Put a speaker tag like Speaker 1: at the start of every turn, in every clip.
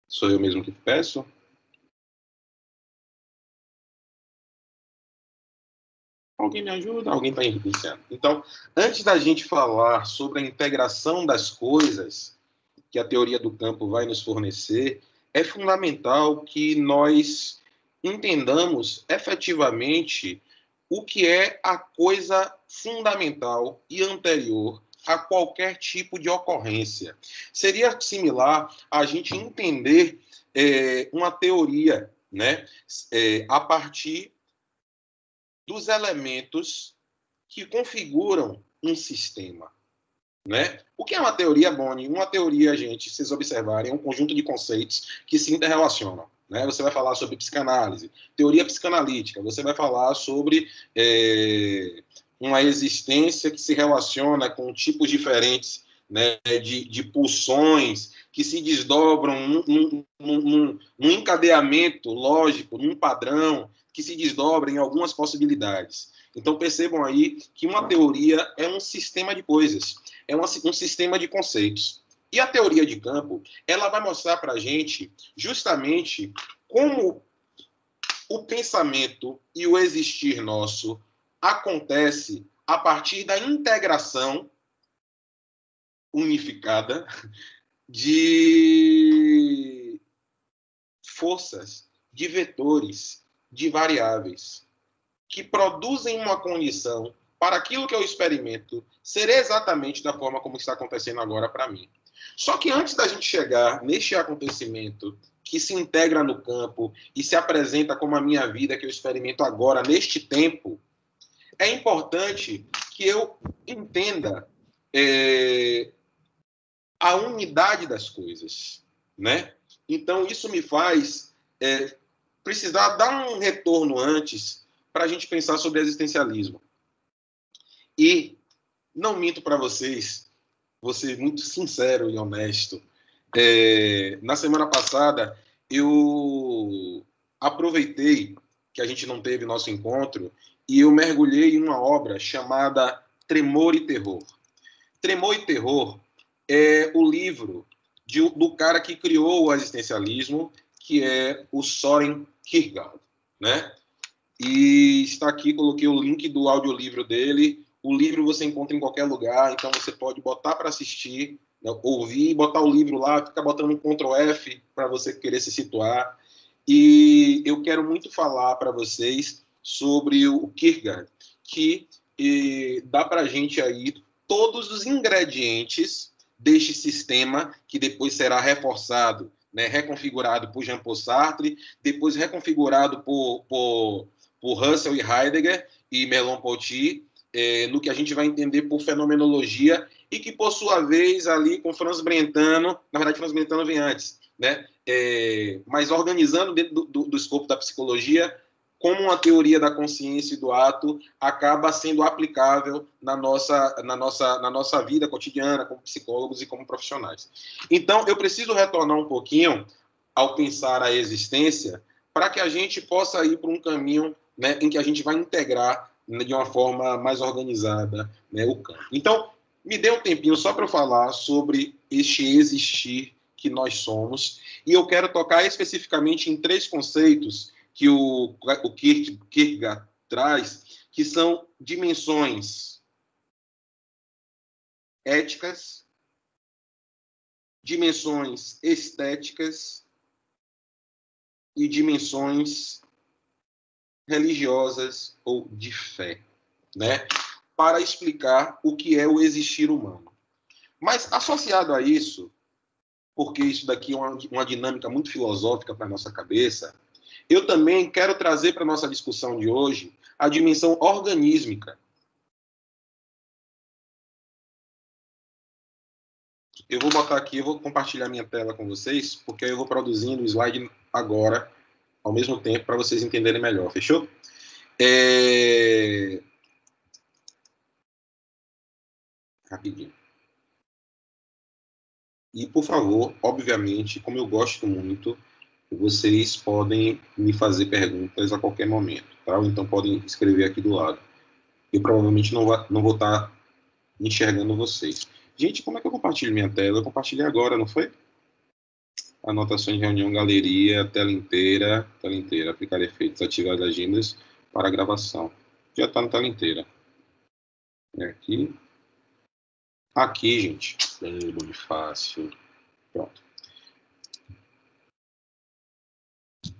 Speaker 1: Sou eu mesmo que peço? Alguém me ajuda? Alguém está iniciando. Então, antes da gente falar sobre a integração das coisas que a teoria do campo vai nos fornecer, é fundamental que nós entendamos efetivamente o que é a coisa fundamental e anterior a qualquer tipo de ocorrência. Seria similar a gente entender uma teoria, né, a partir dos elementos que configuram um sistema. Né? O que é uma teoria, Boni? Uma teoria, gente, se vocês observarem, é um conjunto de conceitos que se interrelacionam. Né? Você vai falar sobre psicanálise, teoria psicanalítica, você vai falar sobre uma existência que se relaciona com tipos diferentes, né, de pulsões que se desdobram num encadeamento lógico, num padrão, que se desdobra em algumas possibilidades. Então, percebam aí que uma teoria é um sistema de coisas, é um sistema de conceitos. E a teoria de campo, ela vai mostrar para a gente justamente como o pensamento e o existir nosso acontece a partir da integração unificada de forças, de vetores, de variáveis, que produzem uma condição para aquilo que eu experimento ser exatamente da forma como está acontecendo agora para mim. Só que antes da gente chegar neste acontecimento que se integra no campo e se apresenta como a minha vida que eu experimento agora, neste tempo, é importante que eu entenda a unidade das coisas, né? Então, isso me faz precisar dar um retorno antes para a gente pensar sobre existencialismo. E não minto para vocês, vou ser muito sincero e honesto. Na semana passada, eu aproveitei que a gente não teve nosso encontro e eu mergulhei em uma obra chamada Tremor e Terror. Tremor e Terror é o livro do cara que criou o existencialismo, que é o Soren Kierkegaard, né? E está aqui, coloquei o link do audiolivro dele. O livro você encontra em qualquer lugar, então você pode botar para assistir, né, ouvir, botar o livro lá, fica botando um Ctrl F para você querer se situar. E eu quero muito falar para vocês sobre o Kierkegaard, que dá para a gente aí todos os ingredientes deste sistema que depois será reforçado, né, reconfigurado por Jean-Paul Sartre, depois reconfigurado por Russell e Heidegger e Merleau-Ponty, no que a gente vai entender por fenomenologia, e que, por sua vez, ali com Franz Brentano, na verdade, Franz Brentano vem antes, né? Mas organizando dentro do escopo da psicologia, como uma teoria da consciência e do ato acaba sendo aplicável na nossa vida cotidiana, como psicólogos e como profissionais. Então, eu preciso retornar um pouquinho ao pensar a existência para que a gente possa ir por um caminho, né, em que a gente vai integrar, né, de uma forma mais organizada, né, o campo. Então, me dê um tempinho só para eu falar sobre este existir que nós somos, e eu quero tocar especificamente em 3 conceitos que o Kierkegaard traz, que são dimensões éticas, dimensões estéticas e dimensões religiosas ou de fé, né? Para explicar o que é o existir humano. Mas, associado a isso, porque isso daqui é uma dinâmica muito filosófica para a nossa cabeça, eu também quero trazer para a nossa discussão de hoje a dimensão organísmica. Eu vou botar aqui, eu vou compartilhar minha tela com vocês, porque eu vou produzindo o slide agora, ao mesmo tempo, para vocês entenderem melhor, fechou? Rapidinho. E, por favor, obviamente, como eu gosto muito, vocês podem me fazer perguntas a qualquer momento, tá? Ou então podem escrever aqui do lado. Eu provavelmente não vou estar enxergando vocês. Gente, como é que eu compartilho minha tela? Eu compartilhei agora, não foi? Anotações de reunião, galeria, tela inteira, aplicar efeitos, ativar agendas para gravação. Já está na tela inteira. É aqui. Aqui, gente. Muito fácil. Pronto.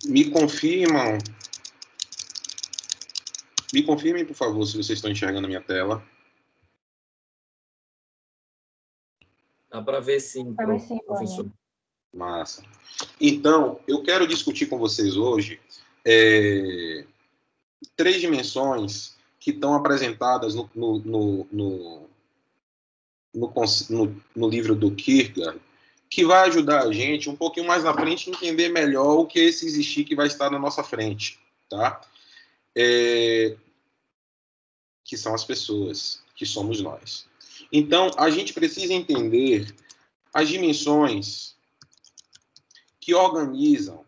Speaker 1: Me confirmem, por favor, se vocês estão enxergando a minha tela.
Speaker 2: Dá para ver sim, professor.
Speaker 1: Massa. Então, eu quero discutir com vocês hoje 3 dimensões que estão apresentadas no livro do Kierkegaard, que vai ajudar a gente um pouquinho mais na frente a entender melhor o que é esse existir que vai estar na nossa frente, tá? Que são as pessoas, que somos nós. Então, a gente precisa entender as dimensões que organizam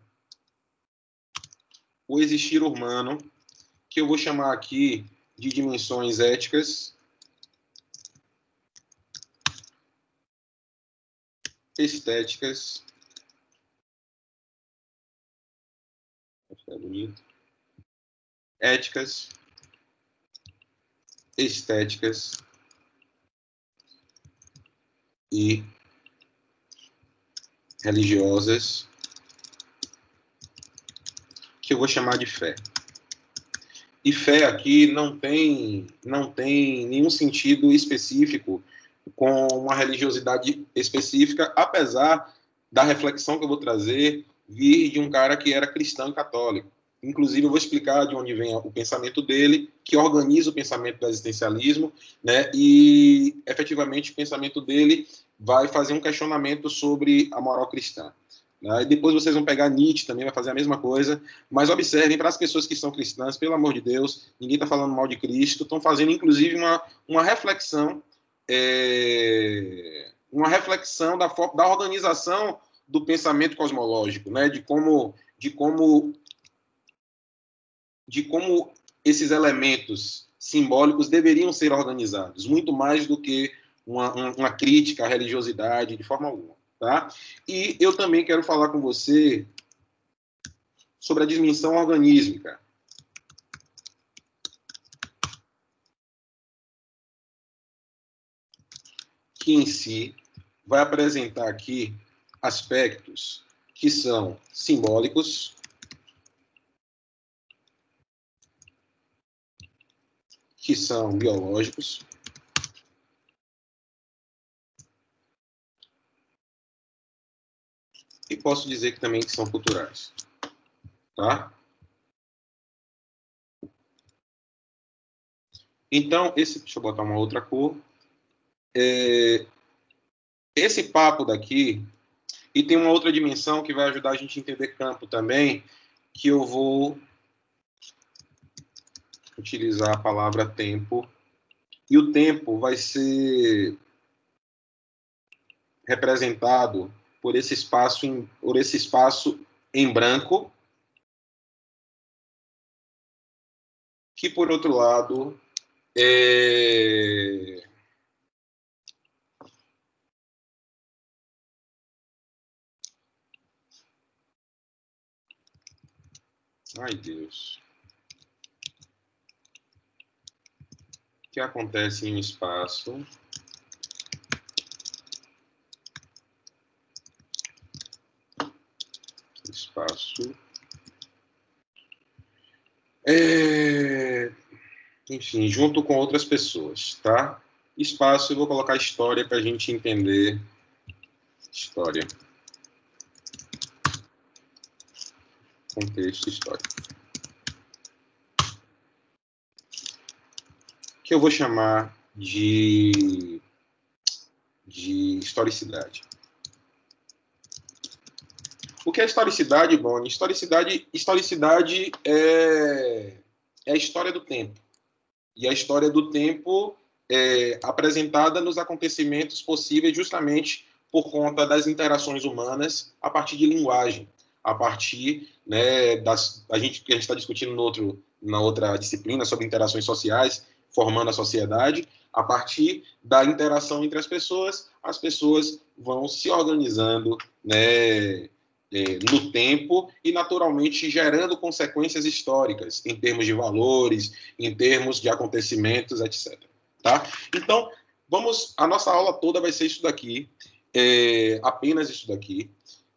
Speaker 1: o existir humano, que eu vou chamar aqui de dimensões éticas, estéticas, éticas, estéticas e religiosas, que eu vou chamar de fé. E fé aqui não tem nenhum sentido específico com uma religiosidade específica, apesar da reflexão que eu vou trazer vir de um cara que era cristão e católico. Inclusive, eu vou explicar de onde vem o pensamento dele, que organiza o pensamento do existencialismo, né? E, efetivamente, o pensamento dele vai fazer um questionamento sobre a moral cristã. E depois vocês vão pegar Nietzsche, também vai fazer a mesma coisa. Mas observem, para as pessoas que são cristãs, pelo amor de Deus, ninguém está falando mal de Cristo, estão fazendo, inclusive, uma reflexão da organização do pensamento cosmológico, né? de como esses elementos simbólicos deveriam ser organizados, muito mais do que uma crítica à religiosidade, de forma alguma. Tá? E eu também quero falar com você sobre a dimensão organísmica, que em si vai apresentar aqui aspectos que são simbólicos, que são biológicos, e posso dizer que também que são culturais. Tá? Então, deixa eu botar uma outra cor. Esse papo daqui, e tem uma outra dimensão que vai ajudar a gente a entender campo também, que eu vou utilizar a palavra tempo, e o tempo vai ser representado por esse espaço em branco, que, por outro lado, ai, Deus. Que acontece em um espaço enfim, junto com outras pessoas, tá? Espaço, eu vou colocar história para a gente entender história. Contexto histórico. Que eu vou chamar de historicidade. O que é historicidade, Boni? Historicidade é a história do tempo. E a história do tempo é apresentada nos acontecimentos possíveis justamente por conta das interações humanas a partir de linguagem, a partir, né, que a gente está discutindo na outra disciplina sobre interações sociais, formando a sociedade. A partir da interação entre as pessoas vão se organizando, né, no tempo e, naturalmente, gerando consequências históricas, em termos de valores, em termos de acontecimentos, etc. Tá? Então, a nossa aula toda vai ser isso daqui, apenas isso daqui,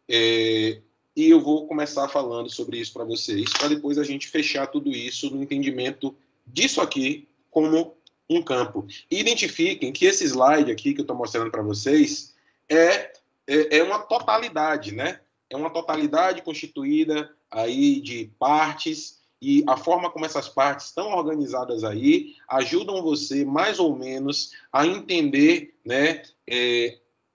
Speaker 1: e eu vou começar falando sobre isso para vocês, para depois a gente fechar tudo isso no entendimento disso aqui como um campo. E identifiquem que esse slide aqui que eu estou mostrando para vocês é uma totalidade, né? É uma totalidade constituída aí de partes, e a forma como essas partes estão organizadas aí ajudam você, mais ou menos, a entender, né,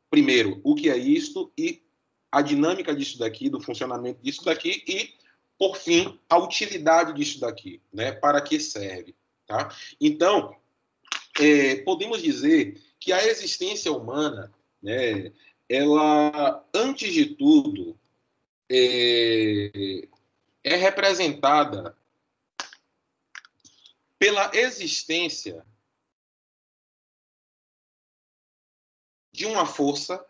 Speaker 1: primeiro, o que é isto e a dinâmica disso daqui, do funcionamento disso daqui e, por fim, a utilidade disso daqui, né, para que serve. Tá? Então, podemos dizer que a existência humana, né, ela, antes de tudo, é representada pela existência de uma força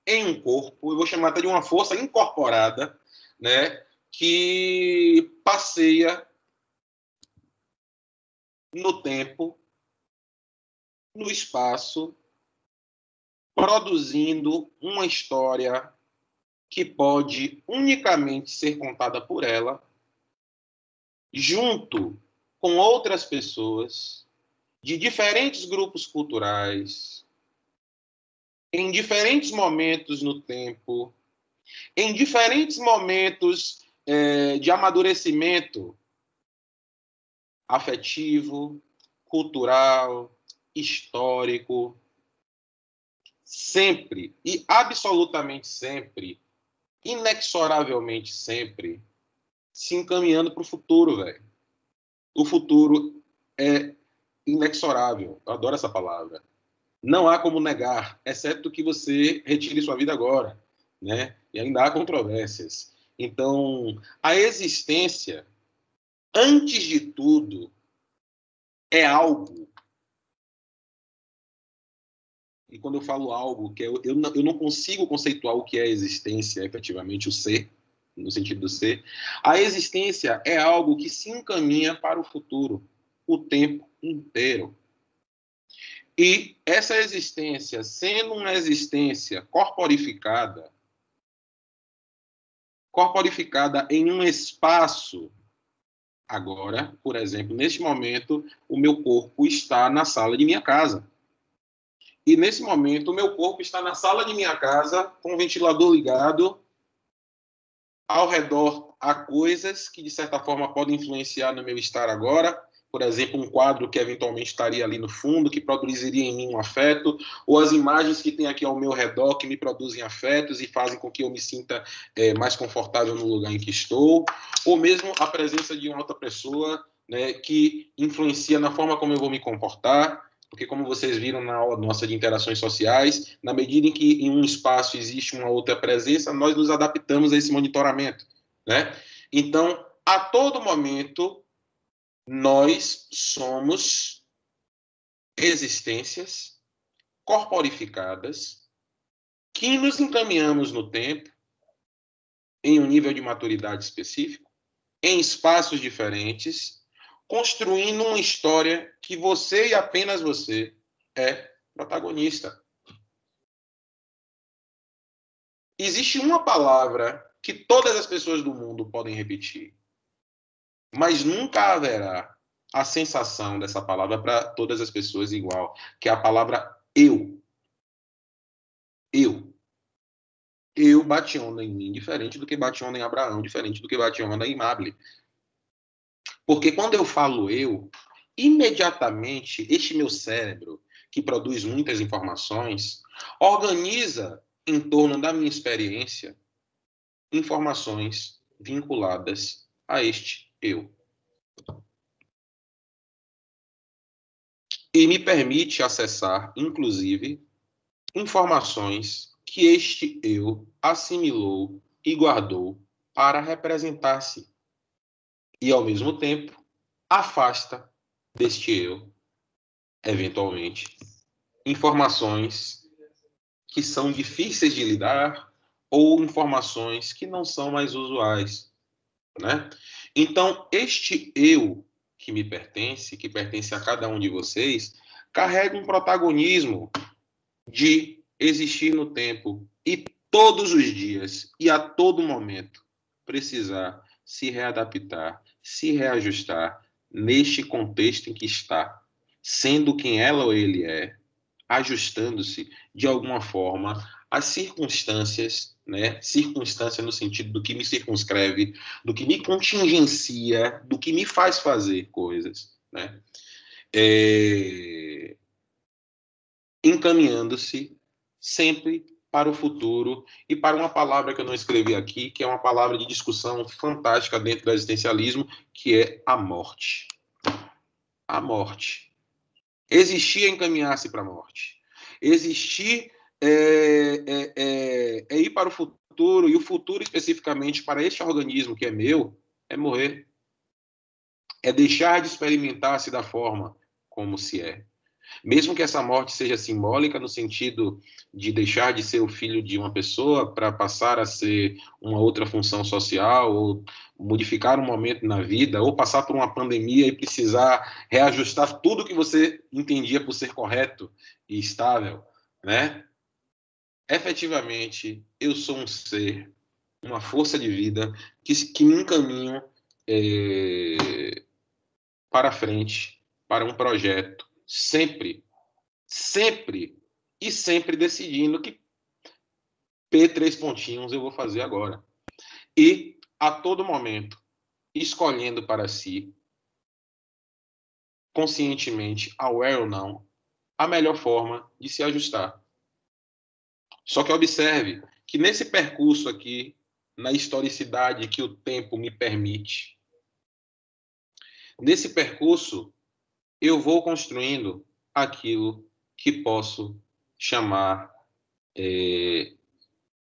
Speaker 1: em um corpo, eu vou chamar até de uma força incorporada, né, que passeia no tempo, no espaço, produzindo uma história que pode unicamente ser contada por ela, junto com outras pessoas de diferentes grupos culturais, em diferentes momentos no tempo, em diferentes momentos de amadurecimento afetivo, cultural, histórico, sempre e absolutamente sempre, inexoravelmente sempre, se encaminhando para o futuro, velho. O futuro é inexorável. Eu adoro essa palavra. Não há como negar, exceto que você retire sua vida agora, né? E ainda há controvérsias. Então, a existência, antes de tudo, é algo. E quando eu falo algo, que eu não consigo conceituar o que é a existência, efetivamente, o ser, no sentido do ser. A existência é algo que se encaminha para o futuro o tempo inteiro. E essa existência, sendo uma existência corporificada em um espaço, agora, por exemplo, neste momento, o meu corpo está na sala de minha casa. E nesse momento, o meu corpo está na sala de minha casa, com o ventilador ligado. Ao redor há coisas que, de certa forma, podem influenciar no meu estar agora. Por exemplo, um quadro que eventualmente estaria ali no fundo, que produziria em mim um afeto, ou as imagens que tem aqui ao meu redor, que me produzem afetos e fazem com que eu me sinta mais confortável no lugar em que estou, ou mesmo a presença de uma outra pessoa, né, que influencia na forma como eu vou me comportar, porque, como vocês viram na aula nossa de interações sociais, na medida em que em um espaço existe uma outra presença, nós nos adaptamos a esse monitoramento, né? Então, a todo momento, nós somos existências corporificadas que nos encaminhamos no tempo, em um nível de maturidade específico, em espaços diferentes, construindo uma história que você e apenas você é protagonista. Existe uma palavra que todas as pessoas do mundo podem repetir, mas nunca haverá a sensação dessa palavra para todas as pessoas igual, que é a palavra eu. Eu. Eu bati onda em mim, diferente do que bati onda em Abraão, diferente do que bati onda em Mable. Porque quando eu falo eu, imediatamente este meu cérebro, que produz muitas informações, organiza em torno da minha experiência informações vinculadas a este eu. E me permite acessar, inclusive, informações que este eu assimilou e guardou para representar-se. E, ao mesmo tempo, afasta deste eu, eventualmente, informações que são difíceis de lidar ou informações que não são mais usuais, né? Então, este eu que me pertence, que pertence a cada um de vocês, carrega um protagonismo de existir no tempo e todos os dias e a todo momento precisar se readaptar, se reajustar neste contexto em que está, sendo quem ela ou ele é, ajustando-se de alguma forma às circunstâncias, né? Circunstância no sentido do que me circunscreve, do que me contingencia, do que me faz fazer coisas, né? Encaminhando-se sempre para o futuro e para uma palavra que eu não escrevi aqui, que é uma palavra de discussão fantástica dentro do existencialismo, que é a morte. A morte. Existir é encaminhar-se para a morte. Existir é ir para o futuro, e o futuro especificamente para este organismo que é meu, é morrer. É deixar de experimentar-se da forma como se é. Mesmo que essa morte seja simbólica, no sentido de deixar de ser o filho de uma pessoa para passar a ser uma outra função social, ou modificar um momento na vida, ou passar por uma pandemia e precisar reajustar tudo que você entendia por ser correto e estável, né? Efetivamente, eu sou um ser, uma força de vida que me encaminha para frente, para um projeto, sempre e sempre decidindo que P3 pontinhos eu vou fazer agora. E, a todo momento, escolhendo para si, conscientemente, aware ou não, a melhor forma de se ajustar. Só que observe que nesse percurso aqui, na historicidade que o tempo me permite, nesse percurso, eu vou construindo aquilo que posso chamar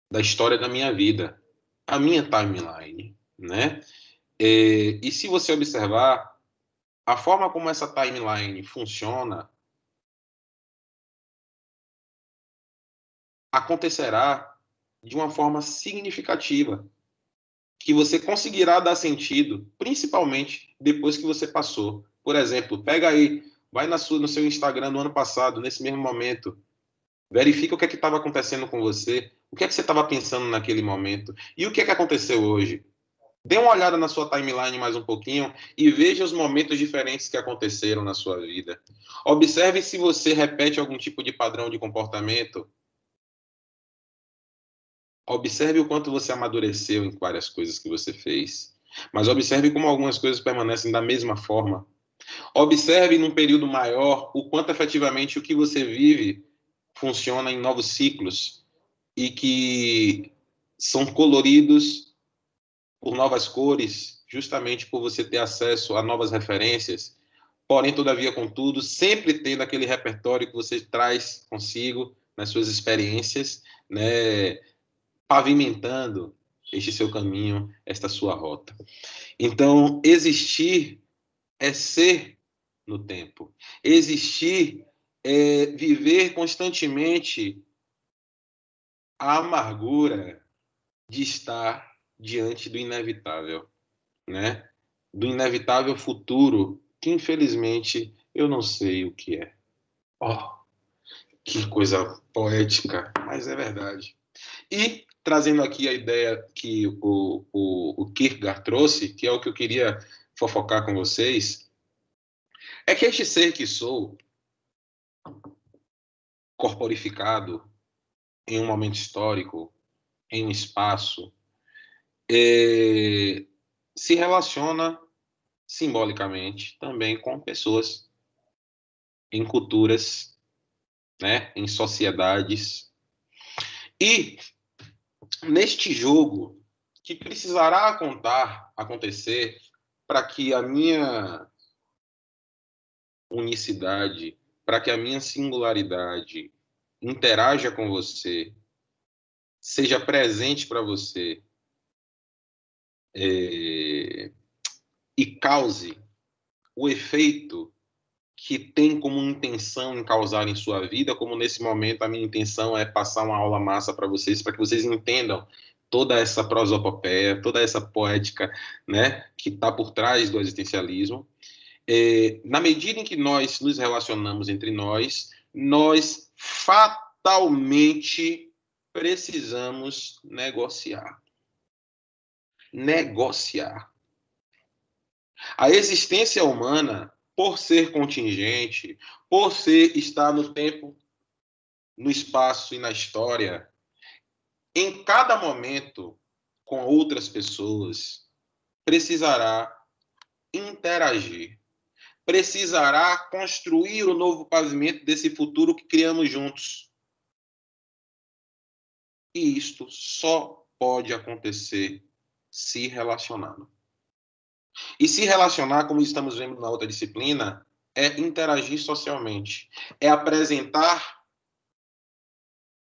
Speaker 1: da história da minha vida, a minha timeline, né? E se você observar, a forma como essa timeline funciona acontecerá de uma forma significativa, que você conseguirá dar sentido, principalmente depois que você passou. Por exemplo, pega aí, vai no seu Instagram no ano passado, nesse mesmo momento, verifica o que é que estava acontecendo com você, o que é que você estava pensando naquele momento e o que é que aconteceu hoje. Dê uma olhada na sua timeline mais um pouquinho e veja os momentos diferentes que aconteceram na sua vida. Observe se você repete algum tipo de padrão de comportamento. Observe o quanto você amadureceu em várias coisas que você fez. Mas observe como algumas coisas permanecem da mesma forma. Observe num período maior o quanto efetivamente o que você vive funciona em novos ciclos e que são coloridos por novas cores, justamente por você ter acesso a novas referências, porém, todavia, contudo, sempre tendo aquele repertório que você traz consigo nas suas experiências, né, pavimentando este seu caminho, esta sua rota. Então, existir é ser no tempo. Existir é viver constantemente a amargura de estar diante do inevitável, né? Do inevitável futuro, que infelizmente eu não sei o que é. Oh, que coisa poética, mas é verdade. E trazendo aqui a ideia que o Kierkegaard trouxe, que é o que eu queria fofocar com vocês, é que este ser que sou, corporificado em um momento histórico, em um espaço, se relaciona simbolicamente também com pessoas, em culturas, né, em sociedades. E neste jogo, que precisará acontecer para que a minha unicidade, para que a minha singularidade interaja com você, seja presente para você e cause o efeito que tem como intenção em causar em sua vida, como nesse momento a minha intenção é passar uma aula massa para vocês vocês entendam toda essa prosopopeia, toda essa poética, né, que está por trás do existencialismo. Na medida em que nós nos relacionamos entre nós fatalmente precisamos negociar. Negociar. A existência humana, por ser contingente, por estar no tempo, no espaço e na história, em cada momento, com outras pessoas, precisará interagir, precisará construir o novo pavimento desse futuro que criamos juntos. E isto só pode acontecer se relacionando. E se relacionar, como estamos vendo na outra disciplina, é interagir socialmente, é apresentar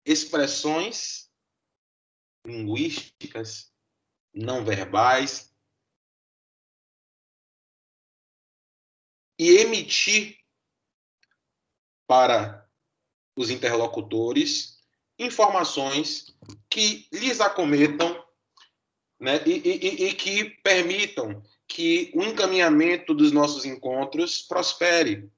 Speaker 1: expressões linguísticas, não verbais, e emitir para os interlocutores informações que lhes acometam, né, e que permitam que o encaminhamento dos nossos encontros prospere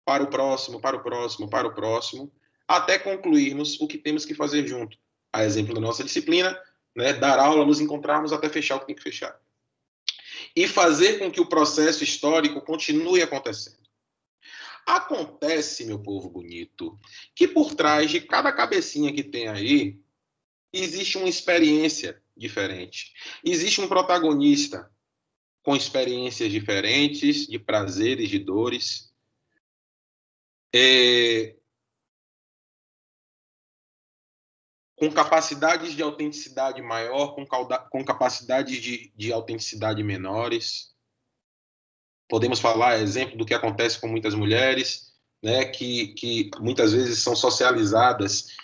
Speaker 1: para o próximo, para o próximo, para o próximo, até concluirmos o que temos que fazer junto. A exemplo da nossa disciplina, né, dar aula, nos encontrarmos até fechar o que tem que fechar. E fazer com que o processo histórico continue acontecendo. Acontece, meu povo bonito, que por trás de cada cabecinha que tem aí, existe uma experiência diferente. Existe um protagonista com experiências diferentes, de prazeres, de dores. Com capacidades de autenticidade maior, com capacidades de autenticidade menores. Podemos falar, exemplo, do que acontece com muitas mulheres, né, que muitas vezes são socializadas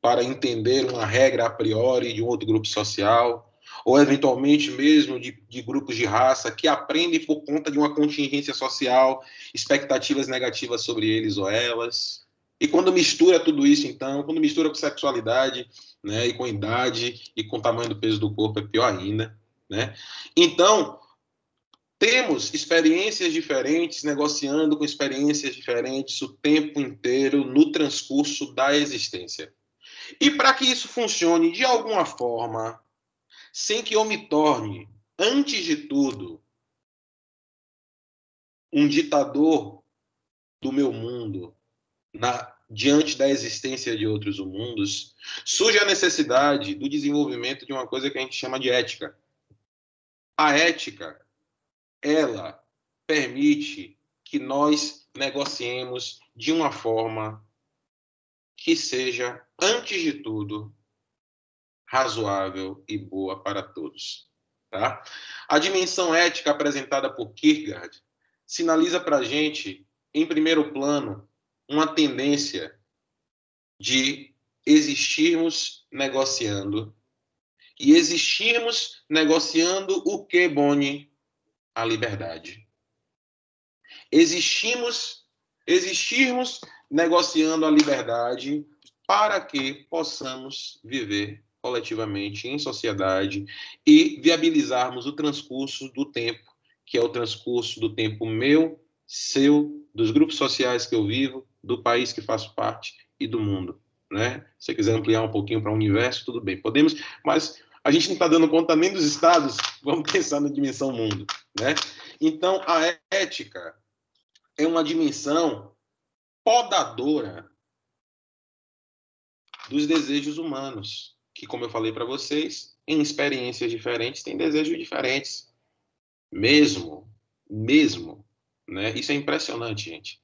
Speaker 1: para entender uma regra a priori de um outro grupo social, ou eventualmente mesmo de grupos de raça que aprendem por conta de uma contingência social, expectativas negativas sobre eles ou elas. E quando mistura tudo isso, então, quando mistura com sexualidade, né, e com idade, e com o tamanho do peso do corpo, é pior ainda, né? Então, temos experiências diferentes, negociando com experiências diferentes o tempo inteiro no transcurso da existência. E para que isso funcione de alguma forma, sem que eu me torne, antes de tudo, um ditador do meu mundo, diante da existência de outros mundos, surge a necessidade do desenvolvimento de uma coisa que a gente chama de ética. A ética, ela permite que nós negociemos de uma forma que seja, antes de tudo, razoável e boa para todos. Tá? A dimensão ética apresentada por Kierkegaard sinaliza para a gente, em primeiro plano, uma tendência de existirmos negociando. E existirmos negociando o que, Boni? A liberdade. Existirmos negociando a liberdade para que possamos viver coletivamente em sociedade e viabilizarmos o transcurso do tempo, que é o transcurso do tempo meu, seu, dos grupos sociais que eu vivo, do país que faço parte e do mundo, né? Se você quiser ampliar um pouquinho para o universo, tudo bem, podemos, mas a gente não está dando conta nem dos estados, vamos pensar na dimensão mundo, né? Então, a ética é uma dimensão podadora dos desejos humanos, que, como eu falei para vocês, em experiências diferentes, têm desejos diferentes. Mesmo, né? Isso é impressionante, gente.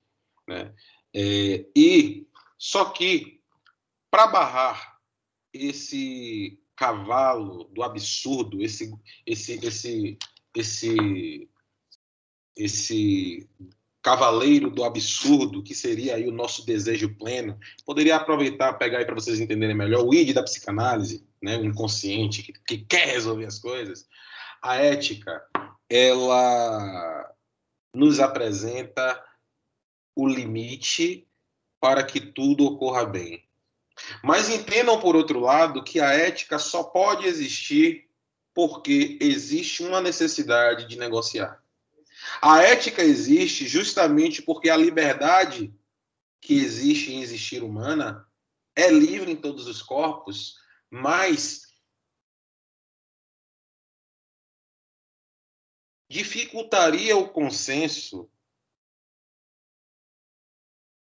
Speaker 1: Né? E só que, para barrar esse cavalo do absurdo, esse cavaleiro do absurdo, que seria aí o nosso desejo pleno, poderia aproveitar, pegar aí para vocês entenderem melhor, o id da psicanálise, né, o inconsciente, que quer resolver as coisas. A ética, ela nos apresenta o limite para que tudo ocorra bem. Mas entendam, por outro lado, que a ética só pode existir porque existe uma necessidade de negociar. A ética existe justamente porque a liberdade que existe em existir humana é livre em todos os corpos, mas dificultaria o consenso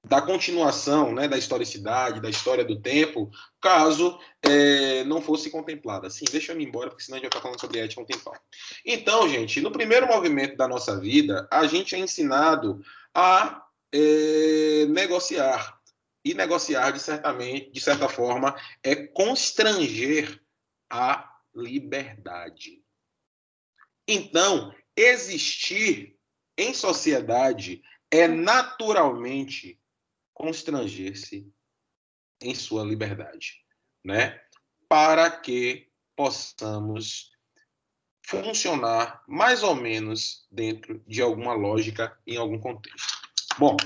Speaker 1: da continuação, né, da historicidade, da história do tempo, caso não fosse contemplada. Sim, deixa eu ir embora, porque senão a gente vai estar falando sobre ética um tempão. Então, gente, no primeiro movimento da nossa vida, a gente é ensinado a negociar. E negociar, de certa forma, é constranger a liberdade. Então, existir em sociedade é naturalmente constranger-se em sua liberdade, né? Para que possamos funcionar mais ou menos dentro de alguma lógica em algum contexto. Bom,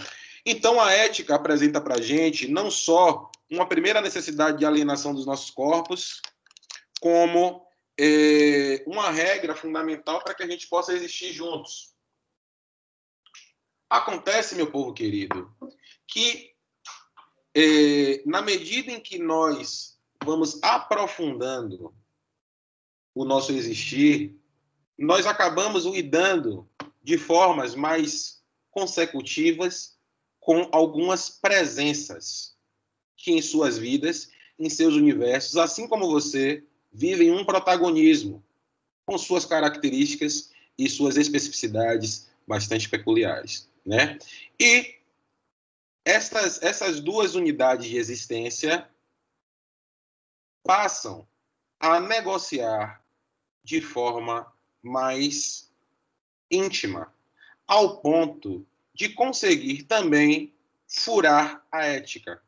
Speaker 1: então a ética apresenta para a gente não só uma primeira necessidade de alienação dos nossos corpos, como uma regra fundamental para que a gente possa existir juntos. Acontece, meu povo querido, que na medida em que nós vamos aprofundando o nosso existir, nós acabamos lidando de formas mais consecutivas com algumas presenças que em suas vidas, em seus universos, assim como você, vivem um protagonismo com suas características e suas especificidades bastante peculiares, né? E essas duas unidades de existência passam a negociar de forma mais íntima, ao ponto de conseguir também furar a ética.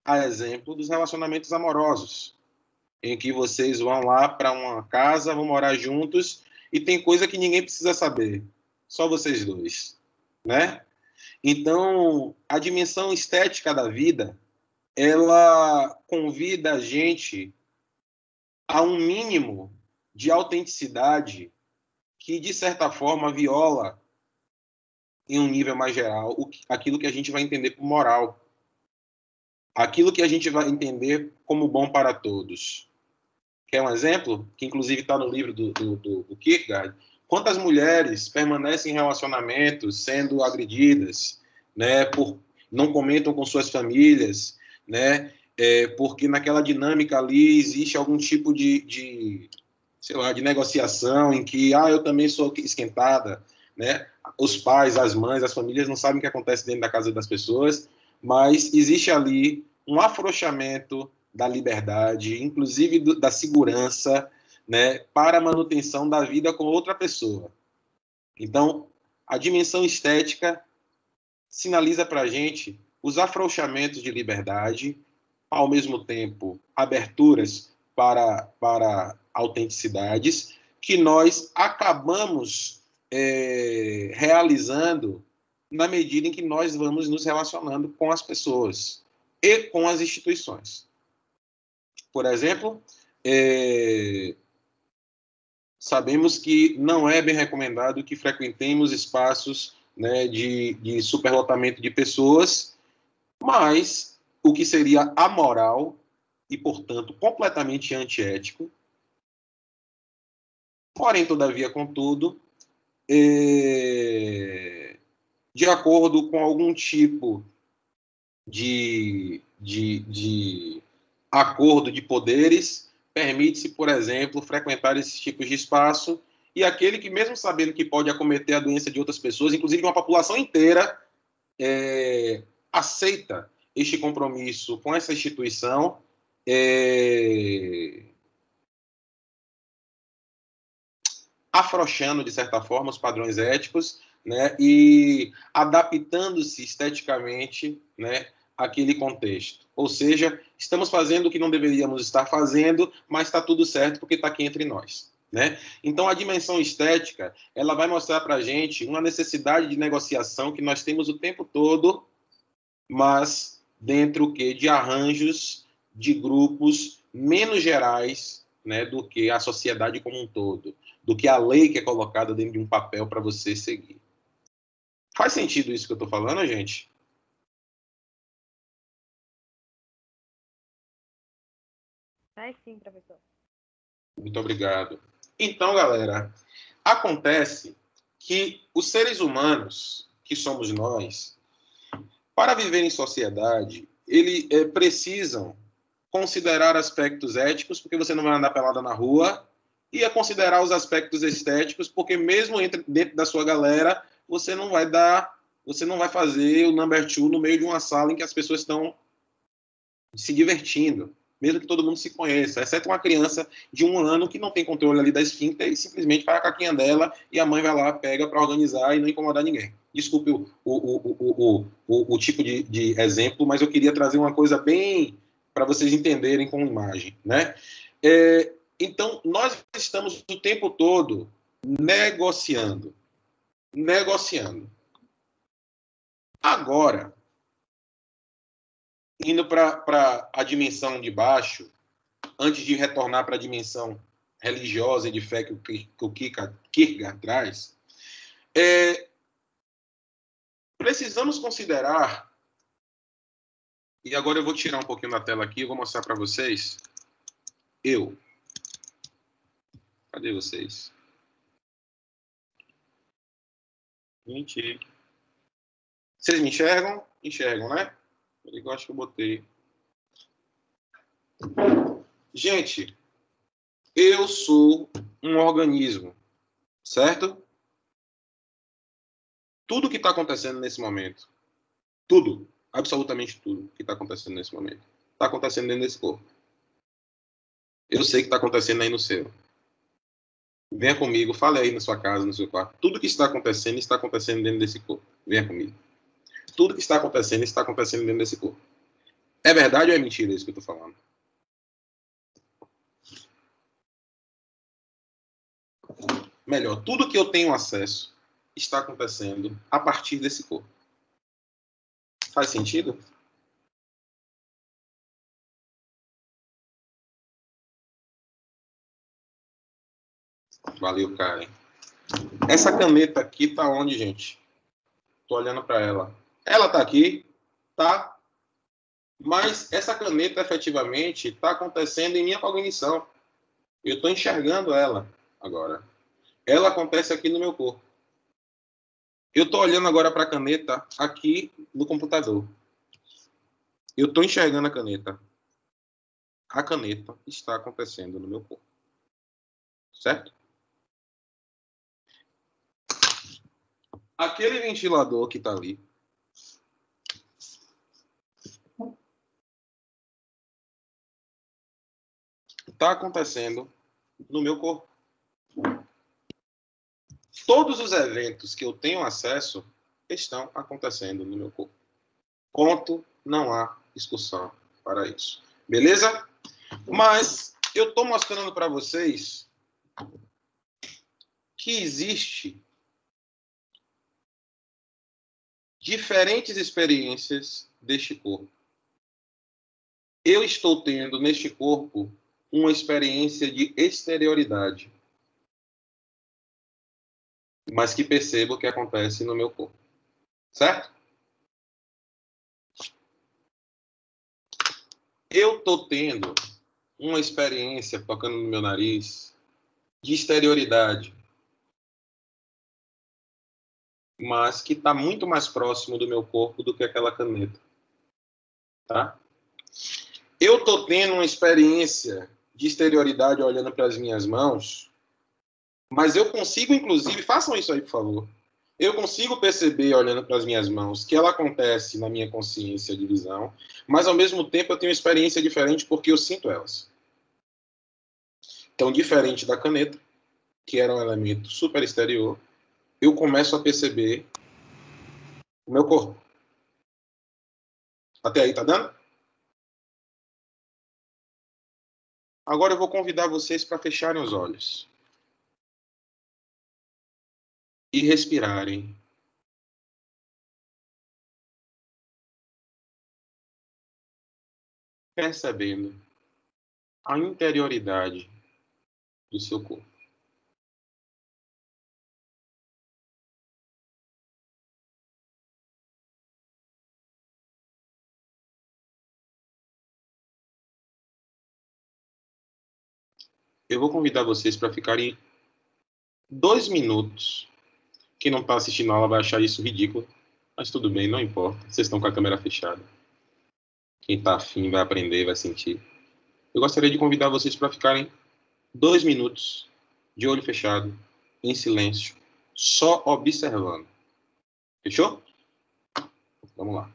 Speaker 1: A exemplo dos relacionamentos amorosos, em que vocês vão lá para uma casa, vão morar juntos, e tem coisa que ninguém precisa saber, só vocês dois, né? Então, a dimensão estética da vida, ela convida a gente a um mínimo de autenticidade que, de certa forma, viola, em um nível mais geral, aquilo que a gente vai entender por moral. Aquilo que a gente vai entender como bom para todos. Quer um exemplo? Que, inclusive, está no livro do Kierkegaard. Quantas mulheres permanecem em relacionamentos sendo agredidas, né, não comentam com suas famílias, né, porque naquela dinâmica ali existe algum tipo sei lá, de negociação em que, eu também sou esquentada, né? Os pais, as mães, as famílias não sabem o que acontece dentro da casa das pessoas, mas existe ali um afrouxamento da liberdade, inclusive da segurança, né, para a manutenção da vida com outra pessoa. Então, a dimensão estética sinaliza para a gente os afrouxamentos de liberdade, ao mesmo tempo, aberturas para autenticidades, que nós acabamos realizando na medida em que nós vamos nos relacionando com as pessoas e com as instituições. Por exemplo, sabemos que não é bem recomendado que frequentemos espaços, né, de superlotamento de pessoas, mas o que seria amoral e, portanto, completamente antiético. Porém, todavia, contudo, de acordo com algum tipo de acordo de poderes, permite-se, por exemplo, frequentar esses tipos de espaço, e aquele que, mesmo sabendo que pode acometer a doença de outras pessoas, inclusive uma população inteira, aceita este compromisso com essa instituição, afrouxando, de certa forma, os padrões éticos, né, e adaptando-se esteticamente, né, àquele contexto. Ou seja, estamos fazendo o que não deveríamos estar fazendo, mas está tudo certo porque está aqui entre nós. né? Então, a dimensão estética, ela vai mostrar para a gente uma necessidade de negociação que nós temos o tempo todo, mas dentro de arranjos de grupos menos gerais, né, do que a sociedade como um todo, do que a lei que é colocada dentro de um papel para você seguir. Faz sentido isso que eu estou falando, gente?
Speaker 3: Faz sim, professor.
Speaker 1: Muito obrigado. Então, galera, acontece que os seres humanos, que somos nós, para viver em sociedade, eles precisam considerar aspectos éticos, porque você não vai andar pelada na rua, e a considerar os aspectos estéticos, porque mesmo dentro da sua galera, você não vai fazer o number two no meio de uma sala em que as pessoas estão se divertindo, mesmo que todo mundo se conheça, exceto uma criança de 1 ano que não tem controle ali da esfíncter e simplesmente faz a caquinha dela e a mãe vai lá, pega para organizar e não incomodar ninguém. Desculpe o tipo de exemplo, mas eu queria trazer uma coisa bem para vocês entenderem com imagem, né? Então, nós estamos o tempo todo negociando. Agora, indo para a dimensão de baixo, antes de retornar para a dimensão religiosa e de fé que o Kierkegaard traz, precisamos considerar, e agora eu vou tirar um pouquinho da tela aqui, eu vou mostrar para vocês, cadê vocês? Mentira. Vocês me enxergam? Enxergam, né? Eu acho que eu botei. Gente, eu sou um organismo, certo? Tudo que está acontecendo nesse momento, tudo, absolutamente tudo que está acontecendo nesse momento, está acontecendo dentro desse corpo. Eu sei que está acontecendo aí no seu. Venha comigo, fale aí na sua casa, no seu quarto. Tudo que está acontecendo dentro desse corpo. Venha comigo. Tudo que está acontecendo dentro desse corpo. É verdade ou é mentira isso que eu estou falando? Melhor, tudo que eu tenho acesso está acontecendo a partir desse corpo. Faz sentido? Valeu, Karen. Essa caneta aqui tá onde, gente? Tô olhando para ela. Ela tá aqui, tá? Mas essa caneta, efetivamente, está acontecendo em minha cognição. Eu estou enxergando ela agora. Ela acontece aqui no meu corpo. Eu estou olhando agora para a caneta aqui no computador. Eu estou enxergando a caneta. A caneta está acontecendo no meu corpo. Certo? Aquele ventilador que está ali está acontecendo no meu corpo. Todos os eventos que eu tenho acesso estão acontecendo no meu corpo. Ponto, não há discussão para isso. Beleza? Mas eu estou mostrando para vocês que existe diferentes experiências deste corpo. Eu estou tendo neste corpo uma experiência de exterioridade, mas que percebo que acontece no meu corpo. Certo? Eu estou tendo uma experiência, tocando no meu nariz, de exterioridade, mas que está muito mais próximo do meu corpo do que aquela caneta. Tá? Eu estou tendo uma experiência de exterioridade olhando para as minhas mãos, mas eu consigo, inclusive, façam isso aí, por favor. Eu consigo perceber, olhando para as minhas mãos, que ela acontece na minha consciência de visão, mas, ao mesmo tempo, eu tenho uma experiência diferente porque eu sinto elas. Então, diferente da caneta, que era um elemento super exterior, eu começo a perceber o meu corpo. Até aí, tá dando? Agora eu vou convidar vocês para fecharem os olhos. e respirarem. Percebendo a interioridade do seu corpo. Eu vou convidar vocês para ficarem 2 minutos. Quem não está assistindo a aula vai achar isso ridículo, mas tudo bem, não importa. Vocês estão com a câmera fechada. Quem está afim vai aprender, vai sentir. Eu gostaria de convidar vocês para ficarem 2 minutos de olho fechado, em silêncio, só observando. Fechou? Vamos lá.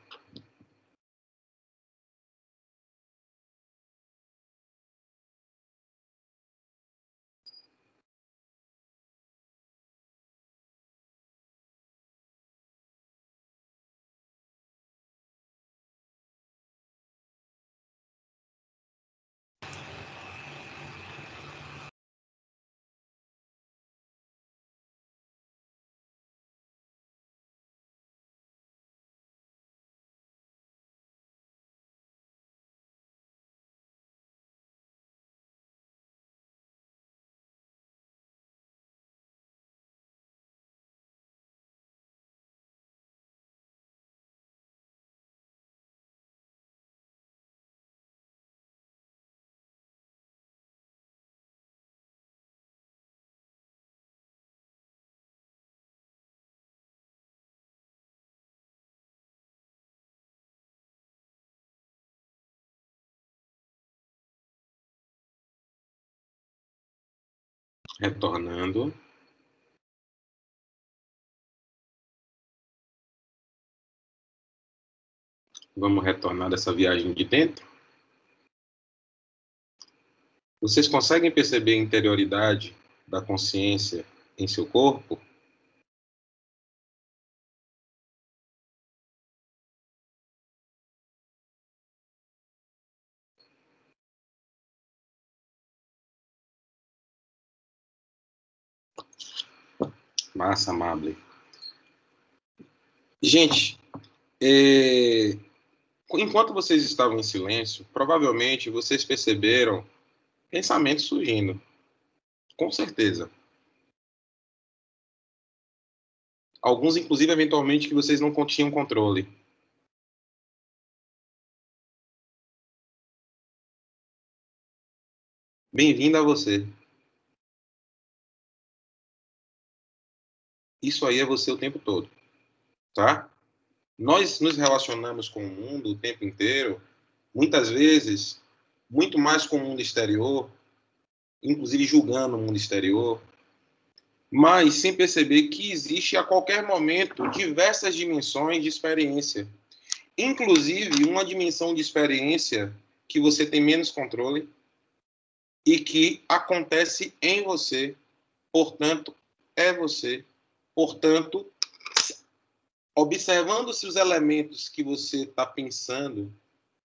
Speaker 1: Retornando. Vamos retornar dessa viagem de dentro. Vocês conseguem perceber a interioridade da consciência em seu corpo? Massa, amable. Gente, enquanto vocês estavam em silêncio, provavelmente vocês perceberam pensamentos surgindo. Com certeza. Alguns, inclusive, eventualmente, que vocês não tinham controle. Bem-vindo a você. Isso aí é você o tempo todo, tá? Nós nos relacionamos com o mundo o tempo inteiro, muitas vezes, muito mais com o mundo exterior, inclusive julgando o mundo exterior, mas sem perceber que existe a qualquer momento diversas dimensões de experiência. Inclusive, uma dimensão de experiência que você tem menos controle e que acontece em você, portanto, é você. Portanto, observando-se os elementos que você está pensando,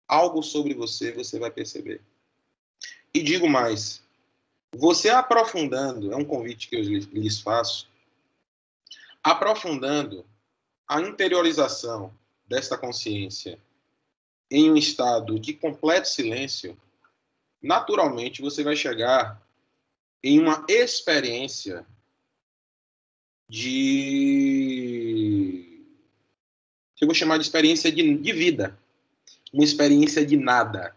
Speaker 1: algo sobre você, você vai perceber. E digo mais, você aprofundando, é um convite que eu lhes faço, aprofundando a interiorização desta consciência em um estado de completo silêncio, naturalmente você vai chegar em uma experiência que eu vou chamar de experiência de vida, uma experiência de nada,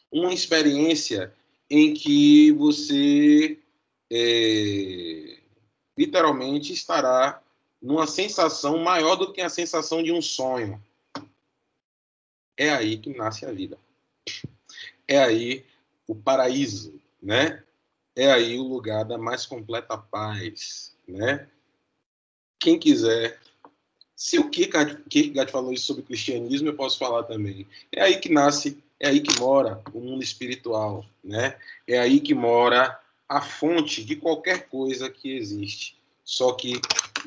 Speaker 1: uma experiência em que você literalmente estará numa sensação maior do que a sensação de um sonho. É aí que nasce a vida. É aí o paraíso, né? É aí o lugar da mais completa paz, né? Quem quiser, se o Kierkegaard falou isso sobre o cristianismo, eu posso falar também. É aí que nasce, é aí que mora o mundo espiritual, né? É aí que mora a fonte de qualquer coisa que existe. Só que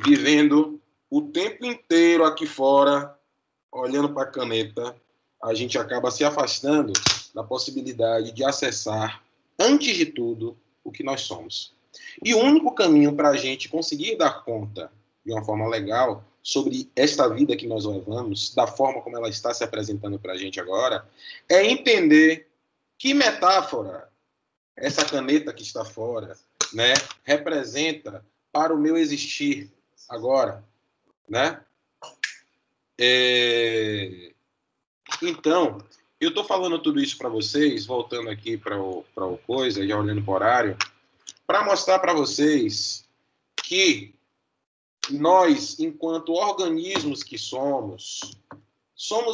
Speaker 1: vivendo o tempo inteiro aqui fora, olhando para a caneta, a gente acaba se afastando da possibilidade de acessar, antes de tudo, o que nós somos. E o único caminho para a gente conseguir dar conta de uma forma legal, sobre esta vida que nós levamos, da forma como ela está se apresentando para a gente agora, é entender que metáfora essa caneta que está fora, né, representa para o meu existir agora, né? Então, eu estou falando tudo isso para vocês, voltando aqui para o coisa, já olhando para o horário, para mostrar para vocês que nós, enquanto organismos que somos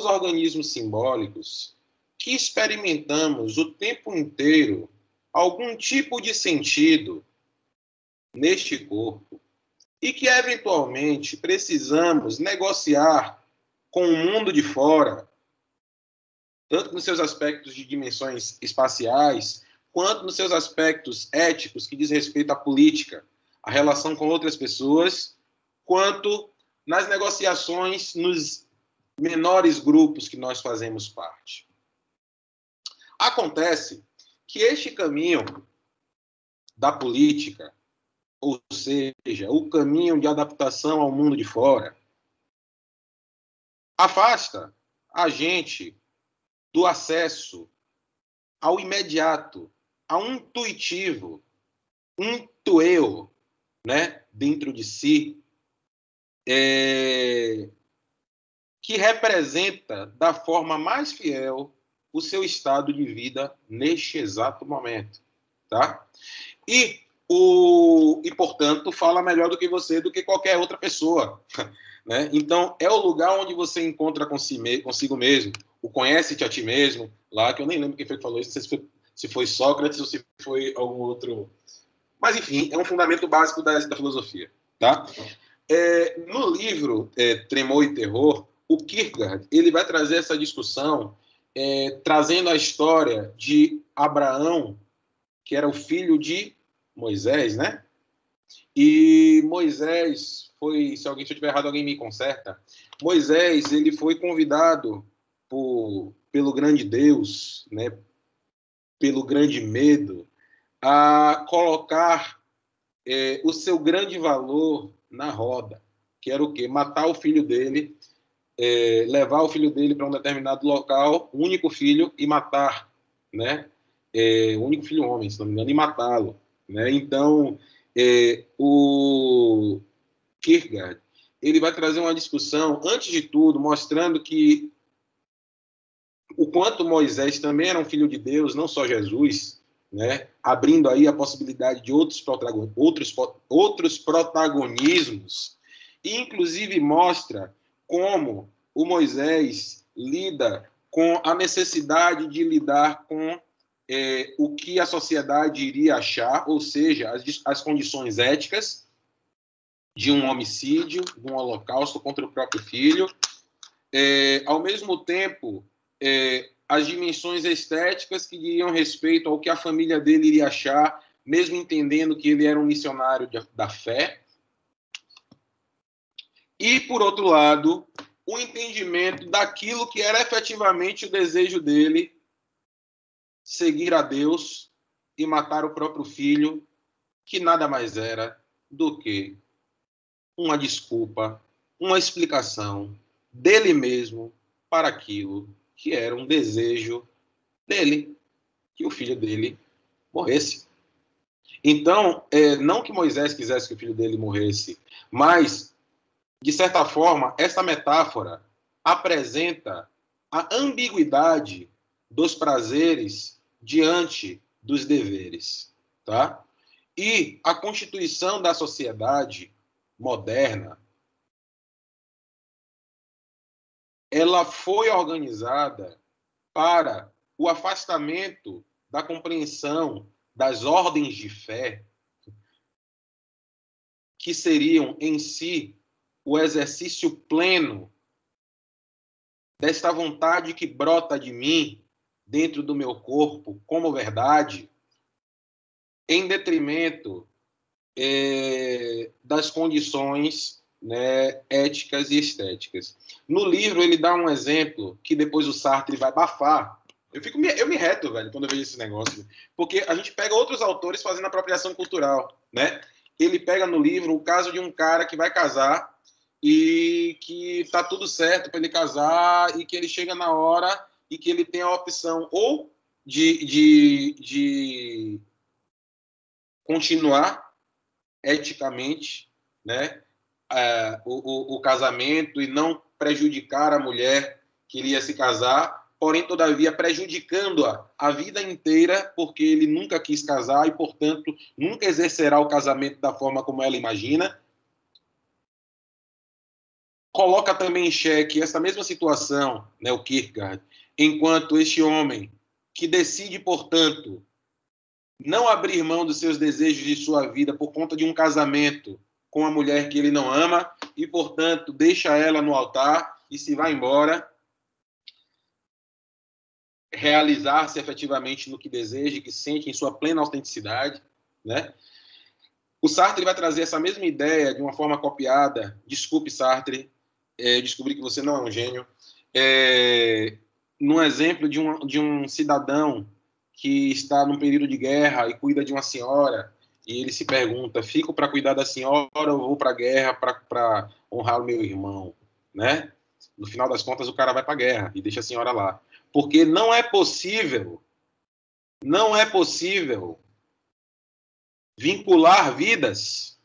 Speaker 1: organismos simbólicos que experimentamos o tempo inteiro algum tipo de sentido neste corpo e que, eventualmente, precisamos negociar com o mundo de fora, tanto nos seus aspectos de dimensões espaciais, quanto nos seus aspectos éticos, que diz respeito à política, à relação com outras pessoas, quanto nas negociações nos menores grupos que nós fazemos parte. Acontece que este caminho da política, ou seja, o caminho de adaptação ao mundo de fora, afasta a gente do acesso ao imediato, ao intuitivo, intueu, né, dentro de si, que representa da forma mais fiel o seu estado de vida neste exato momento, tá? E, portanto, fala melhor do que você, do que qualquer outra pessoa, né? Então, é o lugar onde você encontra consigo mesmo, o conhece-te a ti mesmo, lá, que eu nem lembro quem foi que falou isso, não sei se foi Sócrates ou se foi algum outro... Mas, enfim, é um fundamento básico da filosofia, tá? No livro Tremor e Terror, o Kierkegaard ele vai trazer essa discussão trazendo a história de Abraão, que era o filho de Moisés, né? E Moisés foi, se eu estiver errado, alguém me conserta. Moisés, ele foi convidado pelo grande Deus, né? Pelo grande medo, a colocar o seu grande valor na roda, que era o quê? Matar o filho dele, levar o filho dele para um determinado local, o único filho, e matar, né? O único filho homem, se não me engano, e matá-lo, né? Então, o Kierkegaard, ele vai trazer uma discussão, antes de tudo, mostrando que o quanto Moisés também era um filho de Deus, não só Jesus, né? Abrindo aí a possibilidade de outros protagonismos, e inclusive mostra como o Moisés lida com a necessidade de lidar com o que a sociedade iria achar, ou seja, as condições éticas de um homicídio, de um holocausto contra o próprio filho, ao mesmo tempo, as dimensões estéticas que diriam respeito ao que a família dele iria achar, mesmo entendendo que ele era um missionário da fé. E, por outro lado, o entendimento daquilo que era efetivamente o desejo dele, seguir a Deus e matar o próprio filho, que nada mais era do que uma desculpa, uma explicação dele mesmo para aquilo que era um desejo dele, que o filho dele morresse. Então, não que Moisés quisesse que o filho dele morresse, mas, de certa forma, essa metáfora apresenta a ambiguidade dos prazeres diante dos deveres, tá? E a constituição da sociedade moderna, ela foi organizada para o afastamento da compreensão das ordens de fé, que seriam em si o exercício pleno desta vontade que brota de mim, dentro do meu corpo, como verdade, em detrimento das condições, né, éticas e estéticas. No livro, ele dá um exemplo que depois o Sartre vai bafar. Eu me reto, velho, quando eu vejo esse negócio. Porque a gente pega outros autores fazendo apropriação cultural, né? ele pega no livro o caso de um cara que vai casar e que está tudo certo para ele casar e que ele chega na hora e que ele tem a opção ou de continuar eticamente, né, o casamento e não prejudicar a mulher que iria se casar, porém, todavia, prejudicando-a a vida inteira, porque ele nunca quis casar e, portanto, nunca exercerá o casamento da forma como ela imagina. Coloca também em xeque essa mesma situação, né, o Kierkegaard, enquanto este homem que decide, portanto, não abrir mão dos seus desejos de sua vida por conta de um casamento com uma mulher que ele não ama e, portanto, deixa ela no altar e se vai embora, realizar-se efetivamente no que deseja e que sente em sua plena autenticidade, né? O Sartre vai trazer essa mesma ideia de uma forma copiada. Desculpe, Sartre, descobri que você não é um gênio. Num exemplo de um cidadão que está num período de guerra e cuida de uma senhora, e ele se pergunta, fico para cuidar da senhora ou vou para a guerra para honrar o meu irmão, né? No final das contas, o cara vai para a guerra e deixa a senhora lá. Porque não é possível vincular vidas,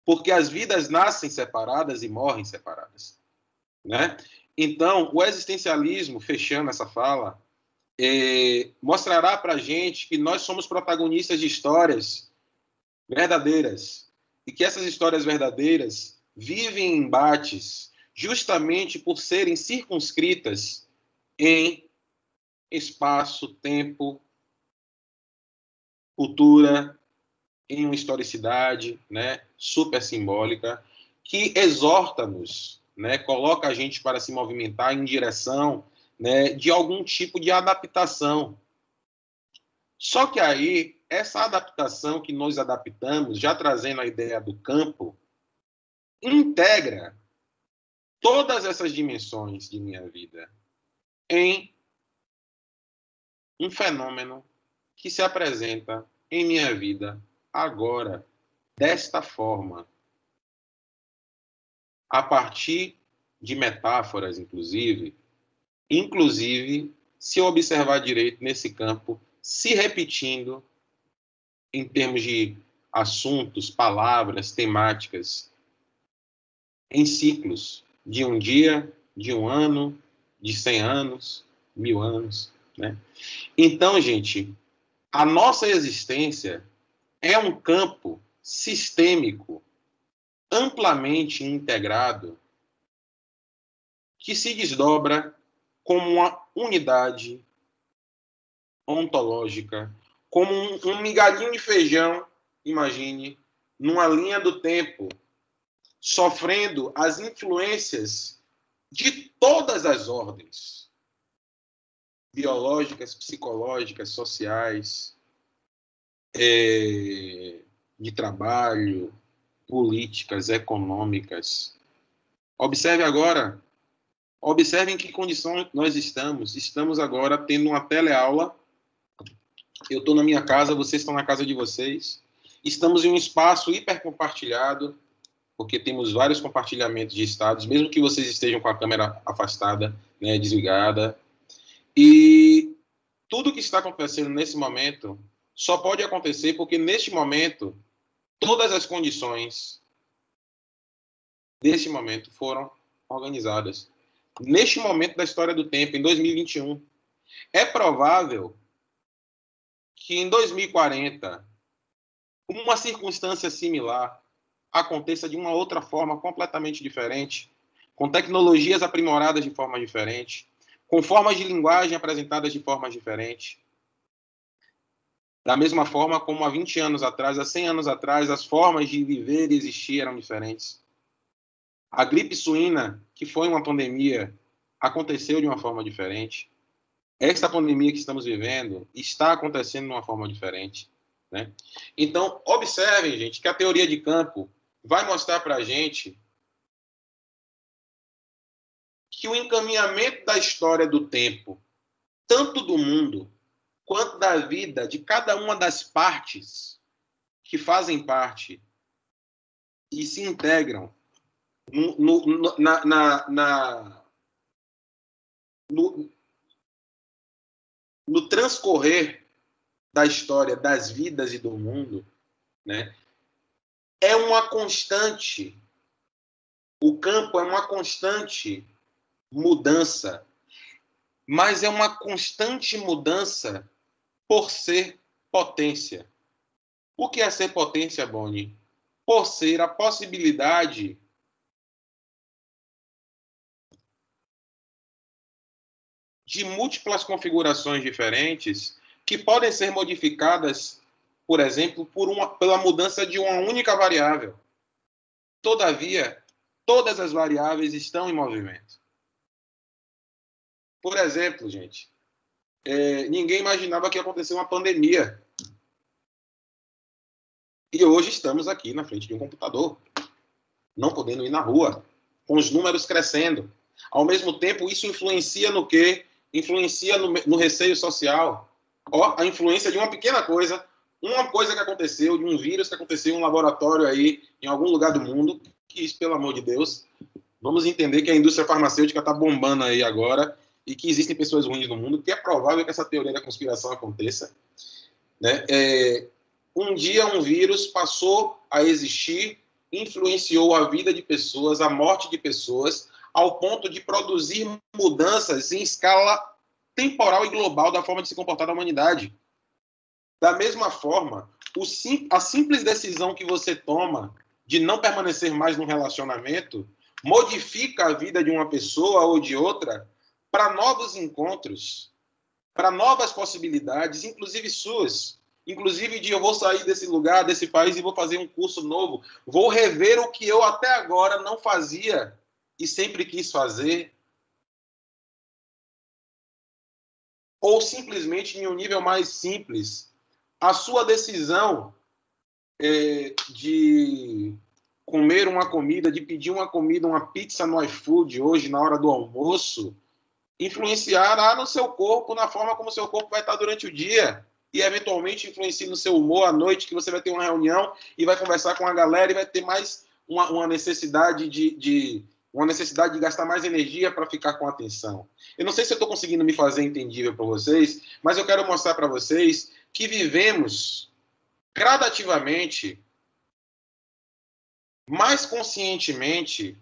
Speaker 1: porque as vidas nascem separadas e morrem separadas, né? Então, o existencialismo, fechando essa fala, mostrará para a gente que nós somos protagonistas de histórias verdadeiras e que essas histórias verdadeiras vivem em embates justamente por serem circunscritas em espaço, tempo, cultura, em uma historicidade, né, super simbólica, que exorta-nos, né, coloca a gente para se movimentar em direção, né, de algum tipo de adaptação. Só que aí, essa adaptação que nós adaptamos, já trazendo a ideia do campo, integra todas essas dimensões de minha vida em um fenômeno que se apresenta em minha vida agora, desta forma, a partir de metáforas, inclusive, se eu observar direito nesse campo, se repetindo em termos de assuntos, palavras, temáticas, em ciclos de um dia, de um ano, de 100 anos, 1000 anos, né? Então, gente, a nossa existência é um campo sistêmico, amplamente integrado, que se desdobra como uma unidade ontológica, como um migalhinho de feijão, imagine, numa linha do tempo, sofrendo as influências de todas as ordens, biológicas, psicológicas, sociais, de trabalho, políticas, econômicas. Observe agora, observe em que condição nós estamos. Estamos agora tendo uma teleaula. Eu estou na minha casa, vocês estão na casa de vocês. Estamos em um espaço hipercompartilhado, porque temos vários compartilhamentos de estados, mesmo que vocês estejam com a câmera afastada, né, desligada. E tudo que está acontecendo nesse momento só pode acontecer porque, neste momento, todas as condições desse momento foram organizadas. Neste momento da história do tempo, em 2021, é provável que em 2040 uma circunstância similar aconteça de uma outra forma completamente diferente, com tecnologias aprimoradas de forma diferente, com formas de linguagem apresentadas de formas diferentes. Da mesma forma como há 20 anos atrás, há 100 anos atrás, as formas de viver e existir eram diferentes. A gripe suína, que foi uma pandemia, aconteceu de uma forma diferente. Esta pandemia que estamos vivendo está acontecendo de uma forma diferente, né? Então, observem, gente, que a teoria de campo vai mostrar para a gente que o encaminhamento da história do tempo, tanto do mundo quanto da vida de cada uma das partes que fazem parte e se integram no transcorrer da história, das vidas e do mundo, né, é uma constante. O campo é uma constante mudança, mas é uma constante mudança por ser potência. O que é ser potência, Boni? Por ser a possibilidade de múltiplas configurações diferentes que podem ser modificadas, por exemplo, pela mudança de uma única variável. Todavia, todas as variáveis estão em movimento. Por exemplo, gente, ninguém imaginava que ia acontecer uma pandemia. E hoje estamos aqui na frente de um computador, não podendo ir na rua, com os números crescendo. Ao mesmo tempo, isso influencia no quê? Influencia no receio social. A influência de uma pequena coisa, uma coisa que aconteceu, de um vírus que aconteceu em um laboratório aí, em algum lugar do mundo, que isso, pelo amor de Deus, vamos entender que a indústria farmacêutica está bombando aí agora e que existem pessoas ruins no mundo, que é provável que essa teoria da conspiração aconteça, né? Um dia um vírus passou a existir, influenciou a vida de pessoas, a morte de pessoas, ao ponto de produzir mudanças em escala temporal e global da forma de se comportar da humanidade. Da mesma forma, a simples decisão que você toma de não permanecer mais num relacionamento modifica a vida de uma pessoa ou de outra para novos encontros, para novas possibilidades, inclusive suas. Inclusive de eu vou sair desse lugar, desse país e vou fazer um curso novo. Vou rever o que eu até agora não fazia e sempre quis fazer. Ou simplesmente em um nível mais simples, a sua decisão de comer uma comida, de pedir uma comida, uma pizza no iFood hoje na hora do almoço, influenciará no seu corpo, na forma como o seu corpo vai estar durante o dia. E eventualmente influencia no seu humor à noite, que você vai ter uma reunião e vai conversar com a galera e vai ter mais uma necessidade de gastar mais energia para ficar com atenção. Eu não sei se eu estou conseguindo me fazer entendível para vocês, mas eu quero mostrar para vocês que vivemos gradativamente, mais conscientemente,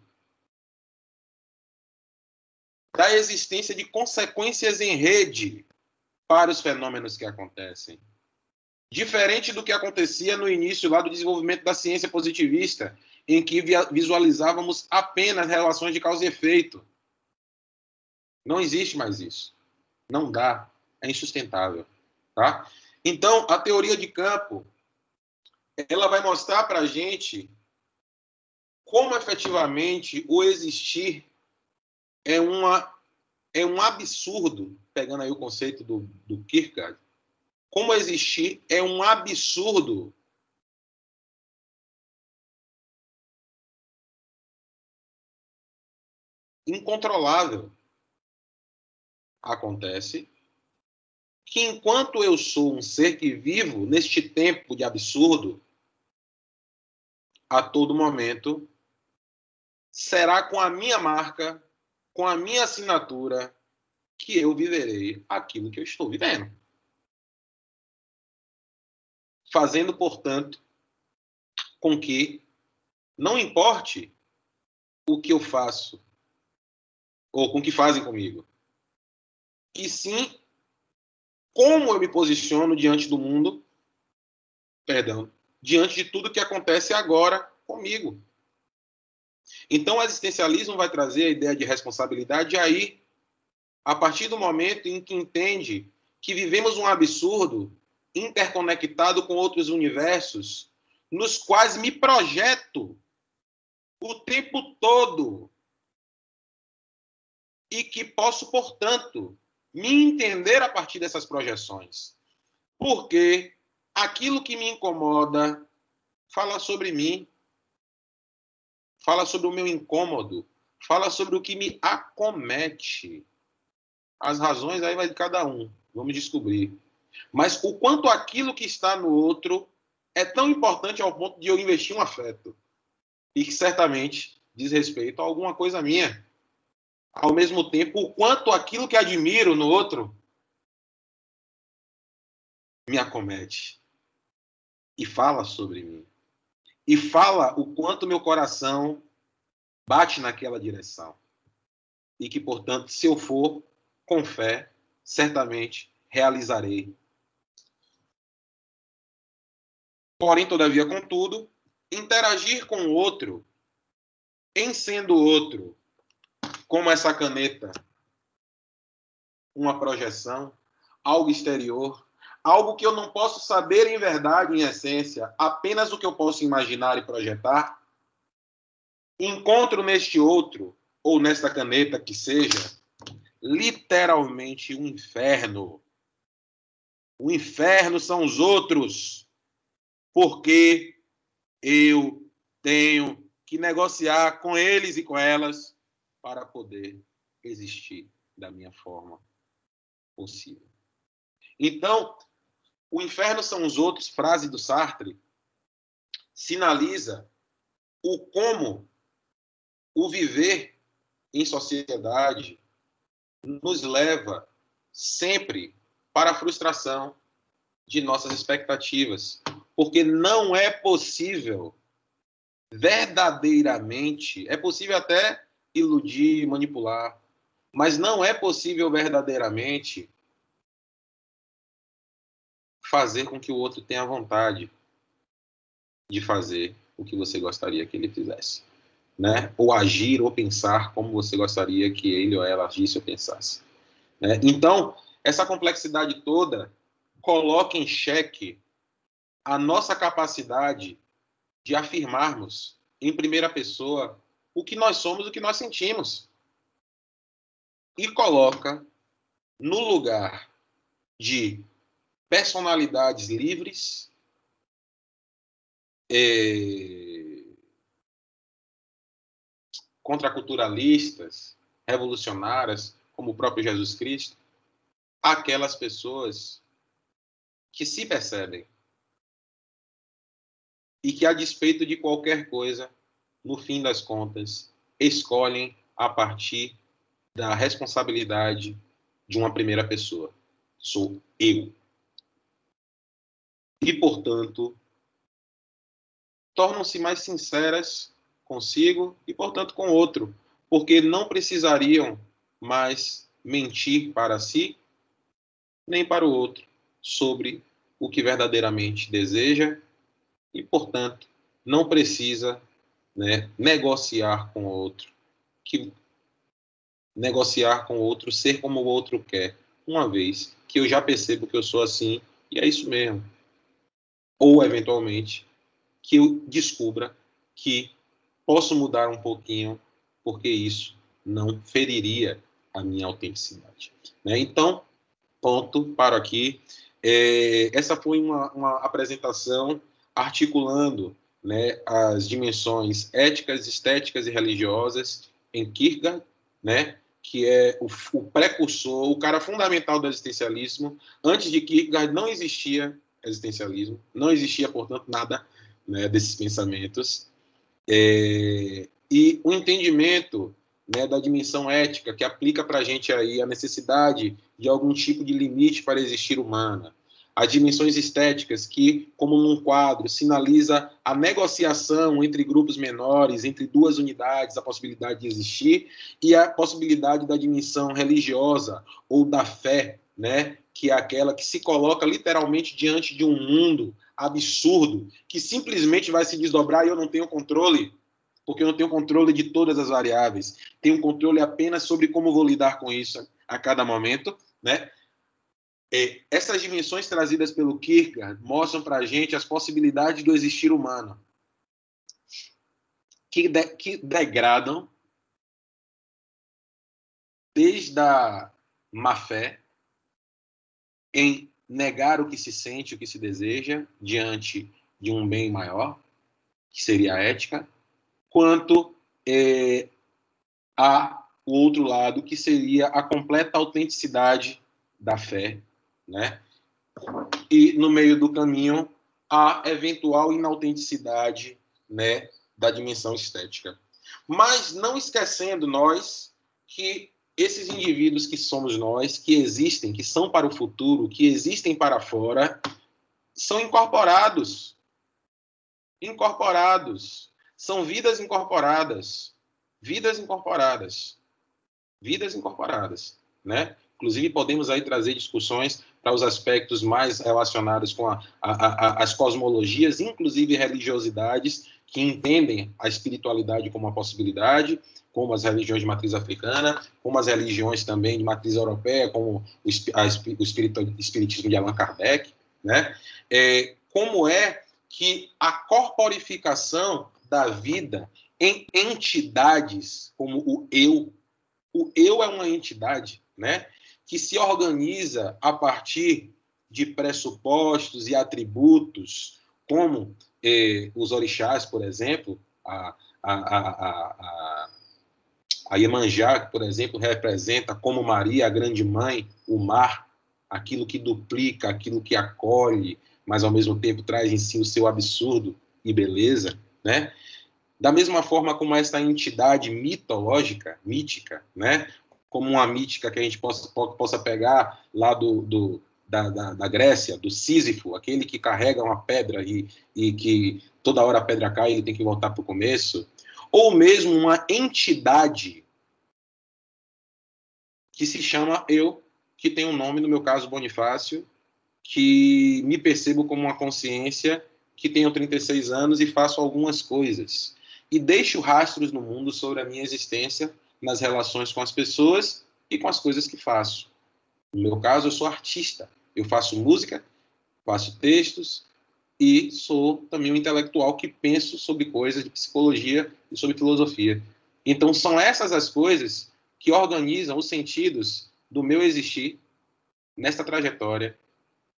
Speaker 1: da existência de consequências em rede para os fenômenos que acontecem. Diferente do que acontecia no início lá do desenvolvimento da ciência positivista, em que visualizávamos apenas relações de causa e efeito. Não existe mais isso. Não dá. É insustentável. Tá? Então, a teoria de campo, ela vai mostrar para a gente como efetivamente o existir é um absurdo, pegando aí o conceito do Kierkegaard, como existir é um absurdo incontrolável. Acontece que enquanto eu sou um ser que vivo neste tempo de absurdo, a todo momento, será com a minha marca, com a minha assinatura, que eu viverei aquilo que eu estou vivendo. Fazendo, portanto, com que não importe o que eu faço ou com o que fazem comigo, e sim como eu me posiciono diante do mundo, diante de tudo que acontece agora comigo. Então, o existencialismo vai trazer a ideia de responsabilidade aí, a partir do momento em que entende que vivemos um absurdo interconectado com outros universos, nos quais me projeto o tempo todo e que posso, portanto, me entender a partir dessas projeções. Porque aquilo que me incomoda fala sobre mim, fala sobre o meu incômodo, fala sobre o que me acomete. As razões aí vai de cada um, vamos descobrir. Mas o quanto aquilo que está no outro é tão importante ao ponto de eu investir um afeto. e que certamente diz respeito a alguma coisa minha. Ao mesmo tempo, o quanto aquilo que admiro no outro me acomete e fala sobre mim. E fala o quanto meu coração bate naquela direção. E que, portanto, se eu for com fé, certamente realizarei. Porém, todavia, contudo, interagir com o outro, em sendo outro, como essa caneta, uma projeção, algo exterior, algo que eu não posso saber em verdade, em essência, apenas o que eu posso imaginar e projetar, encontro neste outro, ou nesta caneta que seja, literalmente um inferno. O inferno são os outros, porque eu tenho que negociar com eles e com elas para poder existir da minha forma possível. Então, o inferno são os outros, frase do Sartre, sinaliza o como o viver em sociedade nos leva sempre para a frustração de nossas expectativas, porque não é possível verdadeiramente, é possível até iludir, manipular, mas não é possível verdadeiramente fazer com que o outro tenha vontade de fazer o que você gostaria que ele fizesse, né? Ou agir ou pensar como você gostaria que ele ou ela agisse ou pensasse, né? Então, essa complexidade toda coloca em xeque a nossa capacidade de afirmarmos em primeira pessoa o que nós somos, o que nós sentimos, e coloca no lugar de personalidades livres, contraculturalistas, revolucionárias, como o próprio Jesus Cristo, aquelas pessoas que se percebem e que, a despeito de qualquer coisa, no fim das contas, escolhem a partir da responsabilidade de uma primeira pessoa. Sou eu. E, portanto, tornam-se mais sinceras consigo e, portanto, com o outro, porque não precisariam mais mentir para si nem para o outro sobre o que verdadeiramente deseja e, portanto, não precisa, né, negociar com o outro, negociar com o outro, ser como o outro quer, uma vez que eu já percebo que eu sou assim e é isso mesmo. Ou, eventualmente, que eu descubra que posso mudar um pouquinho, porque isso não feriria a minha autenticidade, né? Então, ponto, paro aqui. Essa foi uma apresentação articulando, né, as dimensões éticas, estéticas e religiosas em Kierkegaard, né, que é o precursor, o cara fundamental do existencialismo. Antes de Kierkegaard não existia existencialismo, não existia, portanto, nada, né, desses pensamentos. E o entendimento, né, da dimensão ética, que aplica para a gente aí a necessidade de algum tipo de limite para existir humana. As dimensões estéticas, que, como num quadro, sinaliza a negociação entre grupos menores, entre duas unidades, a possibilidade de existir, e a possibilidade da dimensão religiosa ou da fé, né, que é aquela que se coloca literalmente diante de um mundo absurdo, que simplesmente vai se desdobrar e eu não tenho controle, porque eu não tenho controle de todas as variáveis. Tenho controle apenas sobre como vou lidar com isso a cada momento, né? Essas dimensões trazidas pelo Kierkegaard mostram para a gente as possibilidades do existir humano, que degradam desde a má-fé em negar o que se sente, o que se deseja, diante de um bem maior, que seria a ética, quanto a o outro lado, que seria a completa autenticidade da fé, né? E, no meio do caminho, a eventual inautenticidade, né, da dimensão estética. Mas não esquecendo nós que esses indivíduos que somos nós, que existem, que são para o futuro, que existem para fora, são incorporados. Incorporados. São vidas incorporadas. Vidas incorporadas. Vidas incorporadas, né? Inclusive, podemos aí trazer discussões para os aspectos mais relacionados com as cosmologias, inclusive religiosidades, que entendem a espiritualidade como uma possibilidade, como as religiões de matriz africana, como as religiões também de matriz europeia, como o espiritismo de Allan Kardec, né? Como é que a corporificação da vida em entidades como o eu é uma entidade, né, que se organiza a partir de pressupostos e atributos, como os orixás, por exemplo, a Iemanjá, que, por exemplo, representa como Maria, a grande mãe, o mar, aquilo que duplica, aquilo que acolhe, mas ao mesmo tempo traz em si o seu absurdo e beleza, né? Da mesma forma como essa entidade mitológica, mítica, né? Como uma mítica que a gente possa pegar lá da Grécia, do Sísifo, aquele que carrega uma pedra e que toda hora a pedra cai e ele tem que voltar para o começo, ou mesmo uma entidade que se chama eu, que tem um nome, no meu caso, Bonifácio, que me percebo como uma consciência, que tenho 36 anos e faço algumas coisas. E deixo rastros no mundo sobre a minha existência, nas relações com as pessoas e com as coisas que faço. No meu caso, eu sou artista. Eu faço música, faço textos e sou também um intelectual que penso sobre coisas de psicologia e sobre filosofia. Então, são essas as coisas que organizam os sentidos do meu existir nesta trajetória,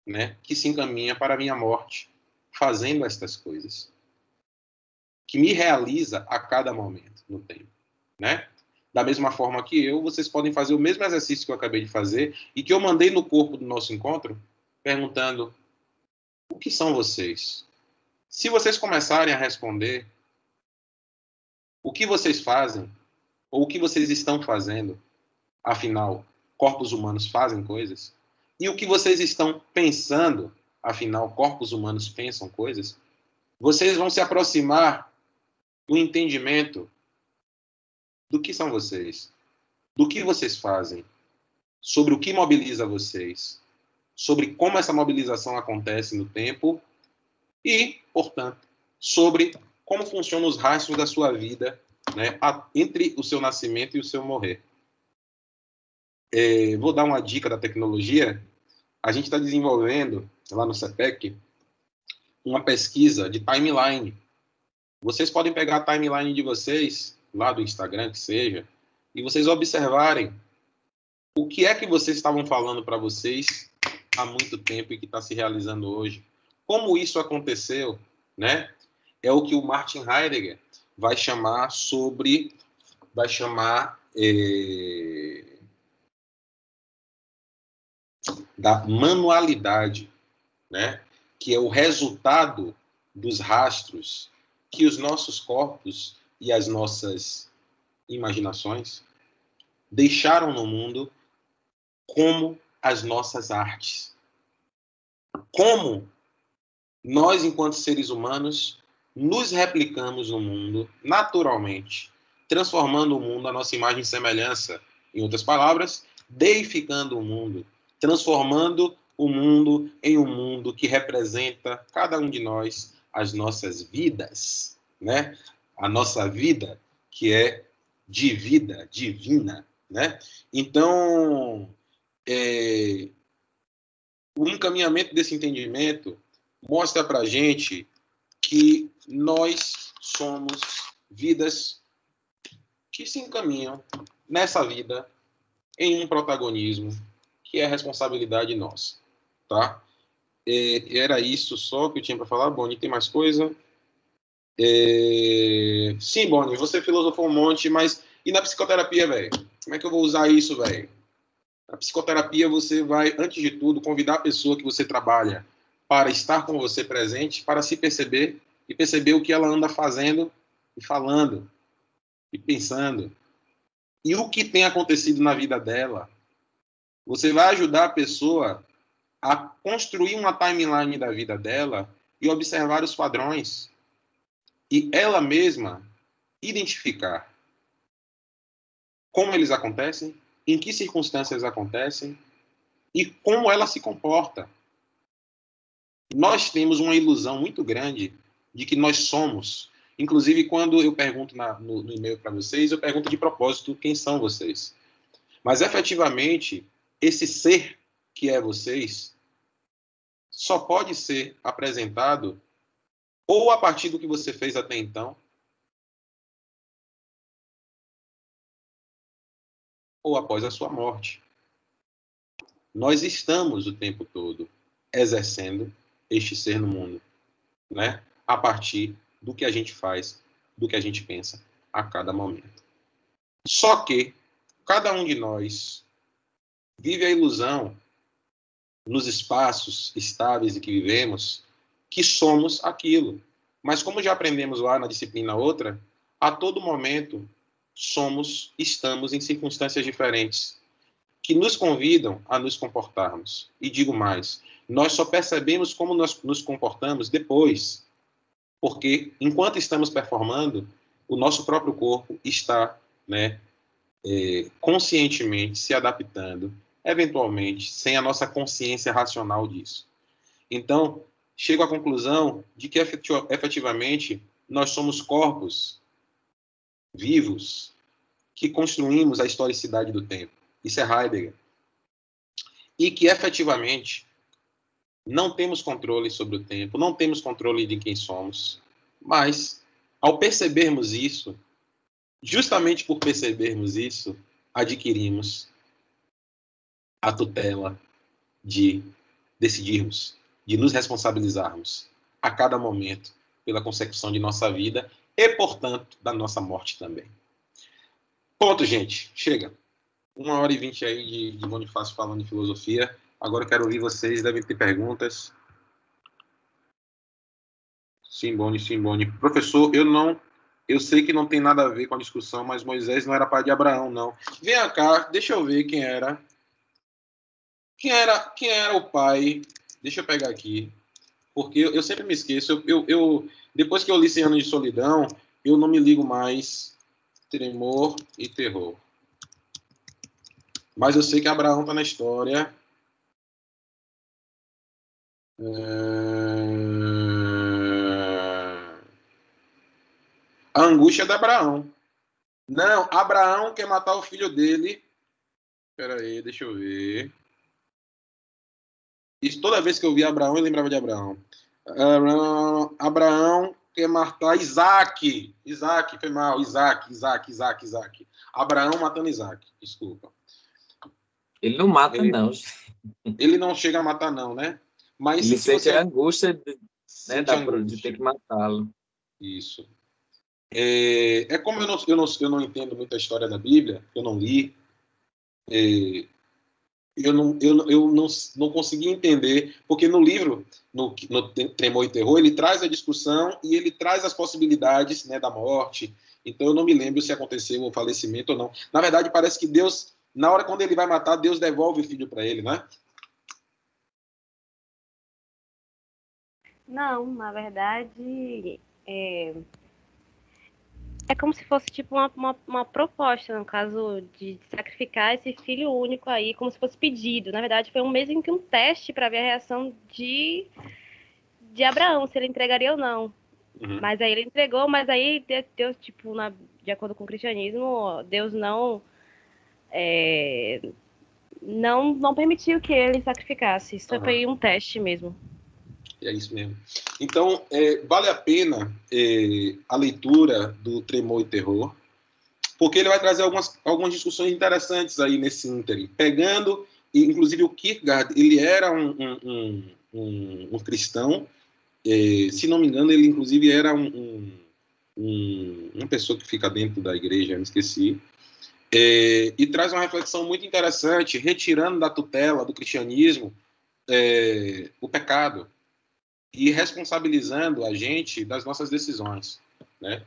Speaker 1: né, que se encaminha para a minha morte, fazendo estas coisas, que me realiza a cada momento no tempo, né? Da mesma forma que eu, vocês podem fazer o mesmo exercício que eu acabei de fazer e que eu mandei no corpo do nosso encontro, perguntando: o que são vocês? Se vocês começarem a responder o que vocês fazem ou o que vocês estão fazendo, afinal, corpos humanos fazem coisas, e o que vocês estão pensando, afinal, corpos humanos pensam coisas, vocês vão se aproximar do entendimento do que são vocês, do que vocês fazem, sobre o que mobiliza vocês, sobre como essa mobilização acontece no tempo e, portanto, sobre como funcionam os rastros da sua vida, né, entre o seu nascimento e o seu morrer. Vou dar uma dica da tecnologia. A gente está desenvolvendo, lá no CEPEC, uma pesquisa de timeline. Vocês podem pegar a timeline de vocês, lá do Instagram, que seja, e vocês observarem o que é que vocês estavam falando para vocês há muito tempo e que está se realizando hoje. Como isso aconteceu, né? É o que o Martin Heidegger vai chamar da manualidade, né? Que é o resultado dos rastros que os nossos corpos e as nossas imaginações deixaram no mundo, como as nossas artes. Como nós, enquanto seres humanos, nos replicamos no mundo naturalmente, transformando o mundo à nossa imagem e semelhança. Em outras palavras, deificando o mundo, transformando o mundo em um mundo que representa cada um de nós, as nossas vidas, né? A nossa vida, que é de vida divina, né? Então, o encaminhamento desse entendimento mostra para a gente que nós somos vidas que se encaminham nessa vida em um protagonismo que é responsabilidade nossa, tá? Era isso só que eu tinha para falar. Boni, tem mais coisa? Sim, Boni, você filosofou um monte, mas e na psicoterapia, velho? Como é que eu vou usar isso, velho? Na psicoterapia, você vai, antes de tudo, convidar a pessoa que você trabalha para estar com você presente, para se perceber e perceber o que ela anda fazendo e falando, e pensando. E o que tem acontecido na vida dela, você vai ajudar a pessoa a construir uma timeline da vida dela e observar os padrões. E ela mesma identificar como eles acontecem, em que circunstâncias acontecem e como ela se comporta. Nós temos uma ilusão muito grande de que nós somos. Inclusive, quando eu pergunto no e-mail para vocês, eu pergunto de propósito quem são vocês. Mas, efetivamente, esse ser que é vocês só pode ser apresentado ou a partir do que você fez até então, ou após a sua morte. Nós estamos o tempo todo exercendo este ser no mundo, né? A partir do que a gente faz, do que a gente pensa a cada momento. Só que cada um de nós vive a ilusão, nos espaços estáveis em que vivemos, que somos aquilo. Mas como já aprendemos lá na disciplina outra, a todo momento estamos em circunstâncias diferentes, que nos convidam a nos comportarmos. E digo mais, nós só percebemos como nós nos comportamos depois, porque enquanto estamos performando, o nosso próprio corpo está, né, conscientemente se adaptando, eventualmente, sem a nossa consciência racional disso. Então, chego à conclusão de que, efetivamente, nós somos corpos vivos que construímos a historicidade do tempo. Isso é Heidegger. E que, efetivamente, não temos controle sobre o tempo, não temos controle de quem somos, mas, ao percebermos isso, justamente por percebermos isso, adquirimos a tutela de decidirmos, de nos responsabilizarmos a cada momento pela consecução de nossa vida e, portanto, da nossa morte também. Ponto, gente. Chega. 1h20 aí de Bonifácio falando de filosofia. Agora eu quero ouvir vocês, devem ter perguntas. Sim, Boni. Professor, eu sei que não tem nada a ver com a discussão, mas Moisés não era pai de Abraão, não. Vem cá, deixa eu ver quem era. Quem era o pai? Deixa eu pegar aqui. Porque eu sempre me esqueço. Depois que eu li 100 Anos de Solidão, eu não me ligo mais. Tremor e terror. Mas eu sei que Abraão está na história. A angústia de Abraão. Não, Abraão quer matar o filho dele. Espera aí, deixa eu ver. Isso, toda vez que eu via Abraão, eu lembrava de Abraão. Abraão quer matar Isaac. Isaac, foi mal. Isaac. Abraão matando Isaac, desculpa.
Speaker 2: Ele não mata, não.
Speaker 1: Ele não chega a matar, não, né? Mas
Speaker 2: ele sente a angústia de ter que matá-lo.
Speaker 1: Isso. Como eu não entendo muito a história da Bíblia, eu não li, eu não consegui entender, porque no livro, no Tremor e Terror, ele traz a discussão e ele traz as possibilidades, né, da morte. Então eu não me lembro se aconteceu o falecimento ou não. Na verdade, parece que Deus, na hora quando ele vai matar, Deus devolve o filho para ele, né?
Speaker 3: Não, na verdade, é como se fosse tipo uma proposta, no caso de sacrificar esse filho único aí, como se fosse pedido. Na verdade, foi mesmo que um teste para ver a reação de Abraão, se ele entregaria ou não. Uhum. Mas aí ele entregou, mas aí Deus, tipo, de acordo com o cristianismo, Deus não permitiu que ele sacrificasse. Isso foi um teste mesmo.
Speaker 1: É isso mesmo. Então, vale a pena a leitura do Tremor e Terror, porque ele vai trazer algumas discussões interessantes aí nesse ínterim. Pegando, inclusive o Kierkegaard, ele era um cristão, se não me engano, ele inclusive era uma pessoa que fica dentro da igreja, me esqueci, e traz uma reflexão muito interessante, retirando da tutela do cristianismo o pecado, e responsabilizando a gente das nossas decisões, né?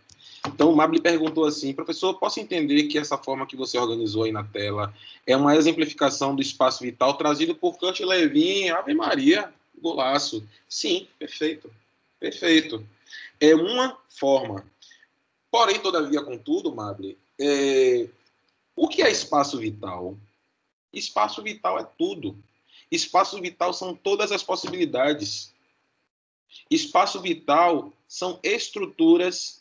Speaker 1: Então, o Mabli perguntou assim, professor, posso entender que essa forma que você organizou aí na tela é uma exemplificação do espaço vital trazido por Kurt Lewin, Ave Maria, golaço. Sim, perfeito, perfeito. É uma forma. Porém, todavia, contudo, Mabli, o que é espaço vital? Espaço vital é tudo. Espaço vital são todas as possibilidades. Espaço vital são estruturas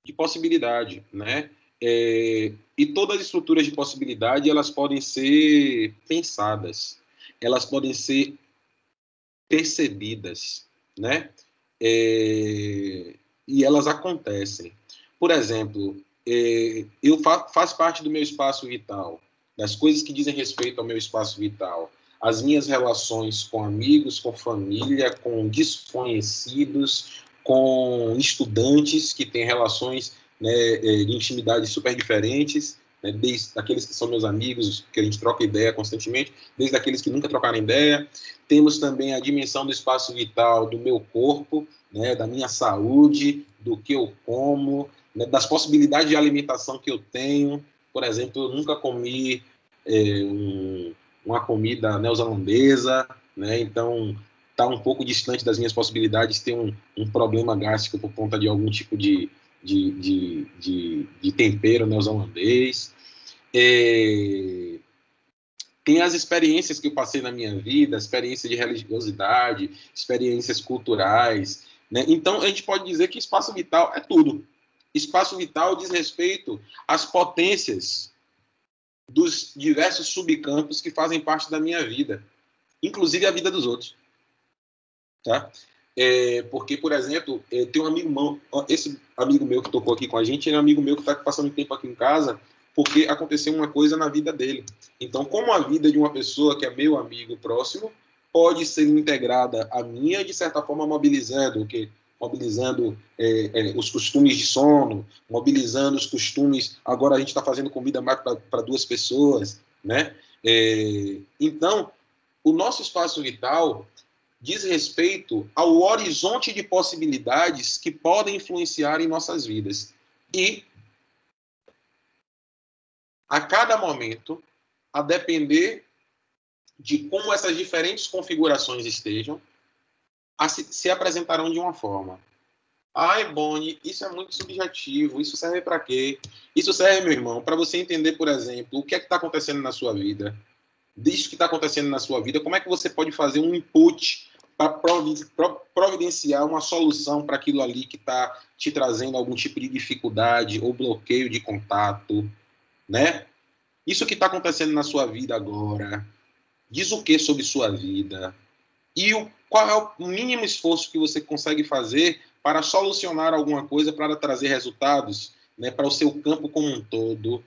Speaker 1: de possibilidade, né? E todas as estruturas de possibilidade, elas podem ser pensadas, elas podem ser percebidas, né? E elas acontecem. Por exemplo, faz parte do meu espaço vital, das coisas que dizem respeito ao meu espaço vital, as minhas relações com amigos, com família, com desconhecidos, com estudantes que têm relações, né, de intimidade super diferentes, né, desde aqueles que são meus amigos, que a gente troca ideia constantemente, desde aqueles que nunca trocaram ideia. Temos também a dimensão do espaço vital do meu corpo, né, da minha saúde, do que eu como, né, das possibilidades de alimentação que eu tenho. Por exemplo, eu nunca comi uma comida neozelandesa, né, então está um pouco distante das minhas possibilidades ter um problema gástrico por conta de algum tipo de tempero neozelandês. Tem as experiências que eu passei na minha vida, experiência de religiosidade, experiências culturais, né? Então, a gente pode dizer que espaço vital é tudo. Espaço vital diz respeito às potências dos diversos subcampos que fazem parte da minha vida, inclusive a vida dos outros. Tá? Porque, por exemplo, tem um amigo meu, esse amigo meu que tocou aqui com a gente, ele é um amigo meu que está passando tempo aqui em casa, porque aconteceu uma coisa na vida dele. Então, como a vida de uma pessoa que é meu amigo próximo pode ser integrada à minha, de certa forma, mobilizando os costumes de sono, mobilizando os costumes. Agora a gente está fazendo comida mais para 2 pessoas, né? Então, o nosso espaço vital diz respeito ao horizonte de possibilidades que podem influenciar em nossas vidas. E, a cada momento, a depender de como essas diferentes configurações estejam, se apresentarão de uma forma. Ai, Boni, isso é muito subjetivo, isso serve para quê? Isso serve, meu irmão, para você entender, por exemplo, o que é que está acontecendo na sua vida. Disso que está acontecendo na sua vida, como é que você pode fazer um input para providenciar uma solução para aquilo ali que está te trazendo algum tipo de dificuldade ou bloqueio de contato, né? Isso que está acontecendo na sua vida agora, diz o que sobre sua vida? E qual é o mínimo esforço que você consegue fazer para solucionar alguma coisa, para trazer resultados, né, para o seu campo como um todo?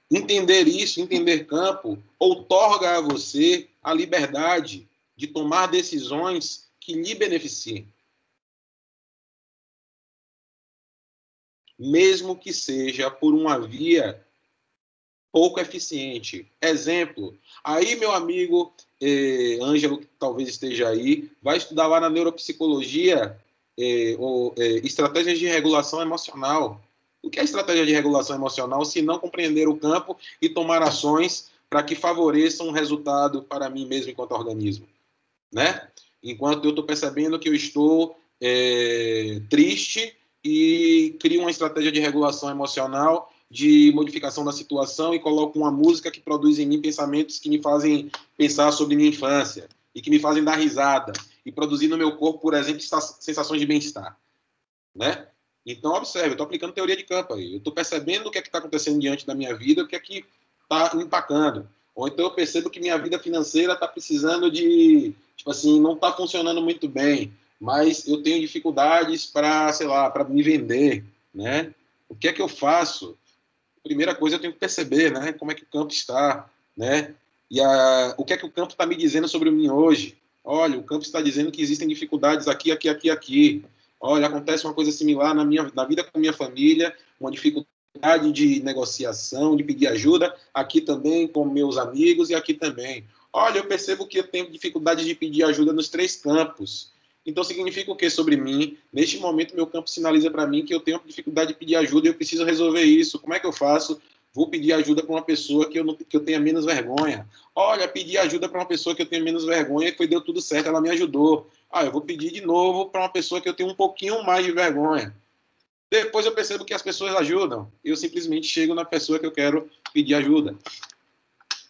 Speaker 1: Entender isso, entender campo, outorga a você a liberdade de tomar decisões que lhe beneficiem. Mesmo que seja por uma via pouco eficiente. Exemplo, aí meu amigo Ângelo, que talvez esteja aí, vai estudar lá na neuropsicologia estratégias de regulação emocional. O que é estratégia de regulação emocional se não compreender o campo e tomar ações para que favoreçam um resultado para mim mesmo enquanto organismo, né? Enquanto eu estou percebendo que eu estou triste e crio uma estratégia de regulação emocional, de modificação da situação e coloco uma música que produz em mim pensamentos que me fazem pensar sobre minha infância e que me fazem dar risada e produzir no meu corpo, por exemplo, sensações de bem-estar, né? Então, observe, eu estou aplicando teoria de campo aí. Eu estou percebendo o que é que está acontecendo diante da minha vida, o que é que está empacando. Ou então eu percebo que minha vida financeira está precisando de, tipo assim, não está funcionando muito bem, mas eu tenho dificuldades para, sei lá, para me vender, né? O que é que eu faço? Primeira coisa, eu tenho que perceber, né? Como é que o campo está, né? E o que é que o campo está me dizendo sobre mim hoje? Olha, o campo está dizendo que existem dificuldades aqui, aqui, aqui, aqui. Olha, acontece uma coisa similar na vida com a minha família, uma dificuldade de negociação, de pedir ajuda, aqui também com meus amigos e aqui também. Olha, eu percebo que eu tenho dificuldade de pedir ajuda nos 3 campos. Então, significa o que sobre mim? Neste momento, meu campo sinaliza para mim que eu tenho dificuldade de pedir ajuda e eu preciso resolver isso. Como é que eu faço? Vou pedir ajuda para uma pessoa que eu tenha menos vergonha. Olha, pedi ajuda para uma pessoa que eu tenho menos vergonha e deu tudo certo, ela me ajudou. Eu vou pedir de novo para uma pessoa que eu tenho um pouquinho mais de vergonha. Depois eu percebo que as pessoas ajudam. Eu simplesmente chego na pessoa que eu quero pedir ajuda.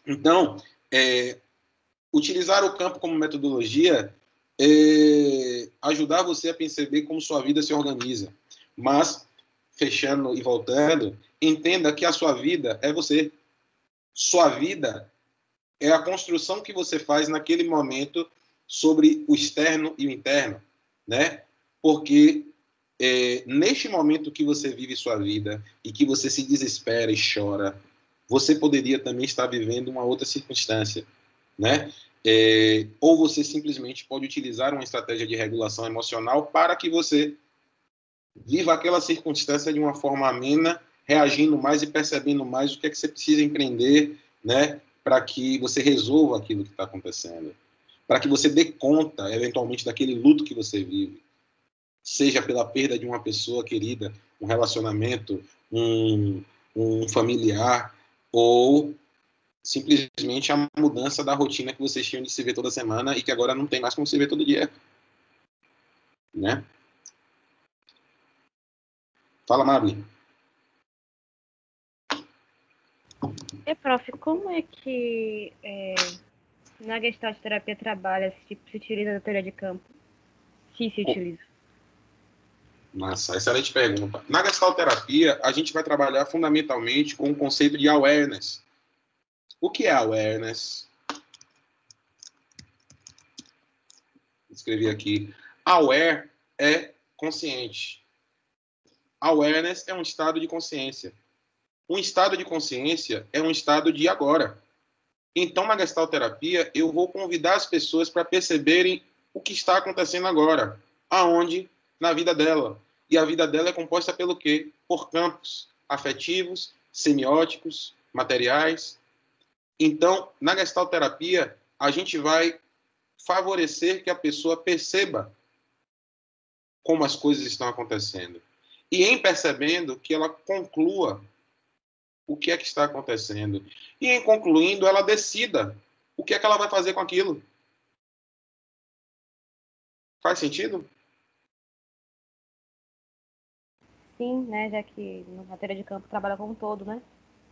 Speaker 1: Então, utilizar o campo como metodologia ajudar você a perceber como sua vida se organiza. Mas, fechando e voltando, entenda que a sua vida é você. Sua vida é a construção que você faz naquele momento sobre o externo e o interno, né? Porque neste momento que você vive sua vida e que você se desespera e chora, você poderia também estar vivendo uma outra circunstância, né? Ou você simplesmente pode utilizar uma estratégia de regulação emocional para que você viva aquela circunstância de uma forma amena, reagindo mais e percebendo mais o que é que você precisa empreender, né, para que você resolva aquilo que está acontecendo, para que você dê conta, eventualmente, daquele luto que você vive, seja pela perda de uma pessoa querida, um relacionamento, um familiar, ou simplesmente a mudança da rotina que vocês tinham de se ver toda semana e que agora não tem mais como se ver todo dia, né? Fala, Mabel.
Speaker 3: Prof, como é que na Gestalt terapia trabalha, se utiliza da teoria de campo? Se utiliza.
Speaker 1: Nossa, excelente pergunta. Na Gestalt terapia, a gente vai trabalhar fundamentalmente com o conceito de awareness. O que é awareness? Escrevi aqui. Aware é consciente. Awareness é um estado de consciência. Um estado de consciência é um estado de agora. Então, na Gestalt terapia, eu vou convidar as pessoas para perceberem o que está acontecendo agora. Aonde? Na vida dela. E a vida dela é composta pelo quê? Por campos afetivos, semióticos, materiais. Então, na Gestalt terapia, a gente vai favorecer que a pessoa perceba como as coisas estão acontecendo. E em percebendo, que ela conclua o que é que está acontecendo. E em concluindo, ela decida o que é que ela vai fazer com aquilo. Faz sentido?
Speaker 3: Sim, né? Já que na teoria de campo trabalha com um todo, né?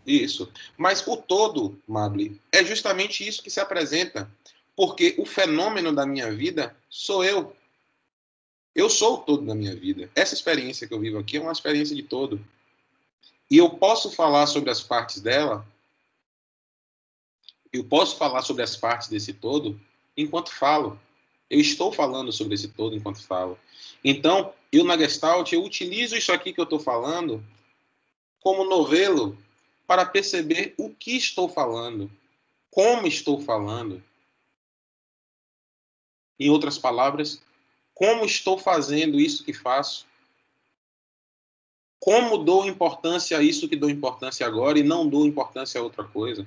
Speaker 1: Isso. Mas o todo, Mabel, é justamente isso que se apresenta. Porque o fenômeno da minha vida sou eu. Eu sou o todo da minha vida. Essa experiência que eu vivo aqui é uma experiência de todo. E eu posso falar sobre as partes dela, eu posso falar sobre as partes desse todo enquanto falo. Eu estou falando sobre esse todo enquanto falo. Então, eu na Gestalt, eu utilizo isso aqui que eu estou falando como novelo para perceber o que estou falando, como estou falando. Em outras palavras, como estou fazendo isso que faço. Como dou importância a isso que dou importância agora e não dou importância a outra coisa.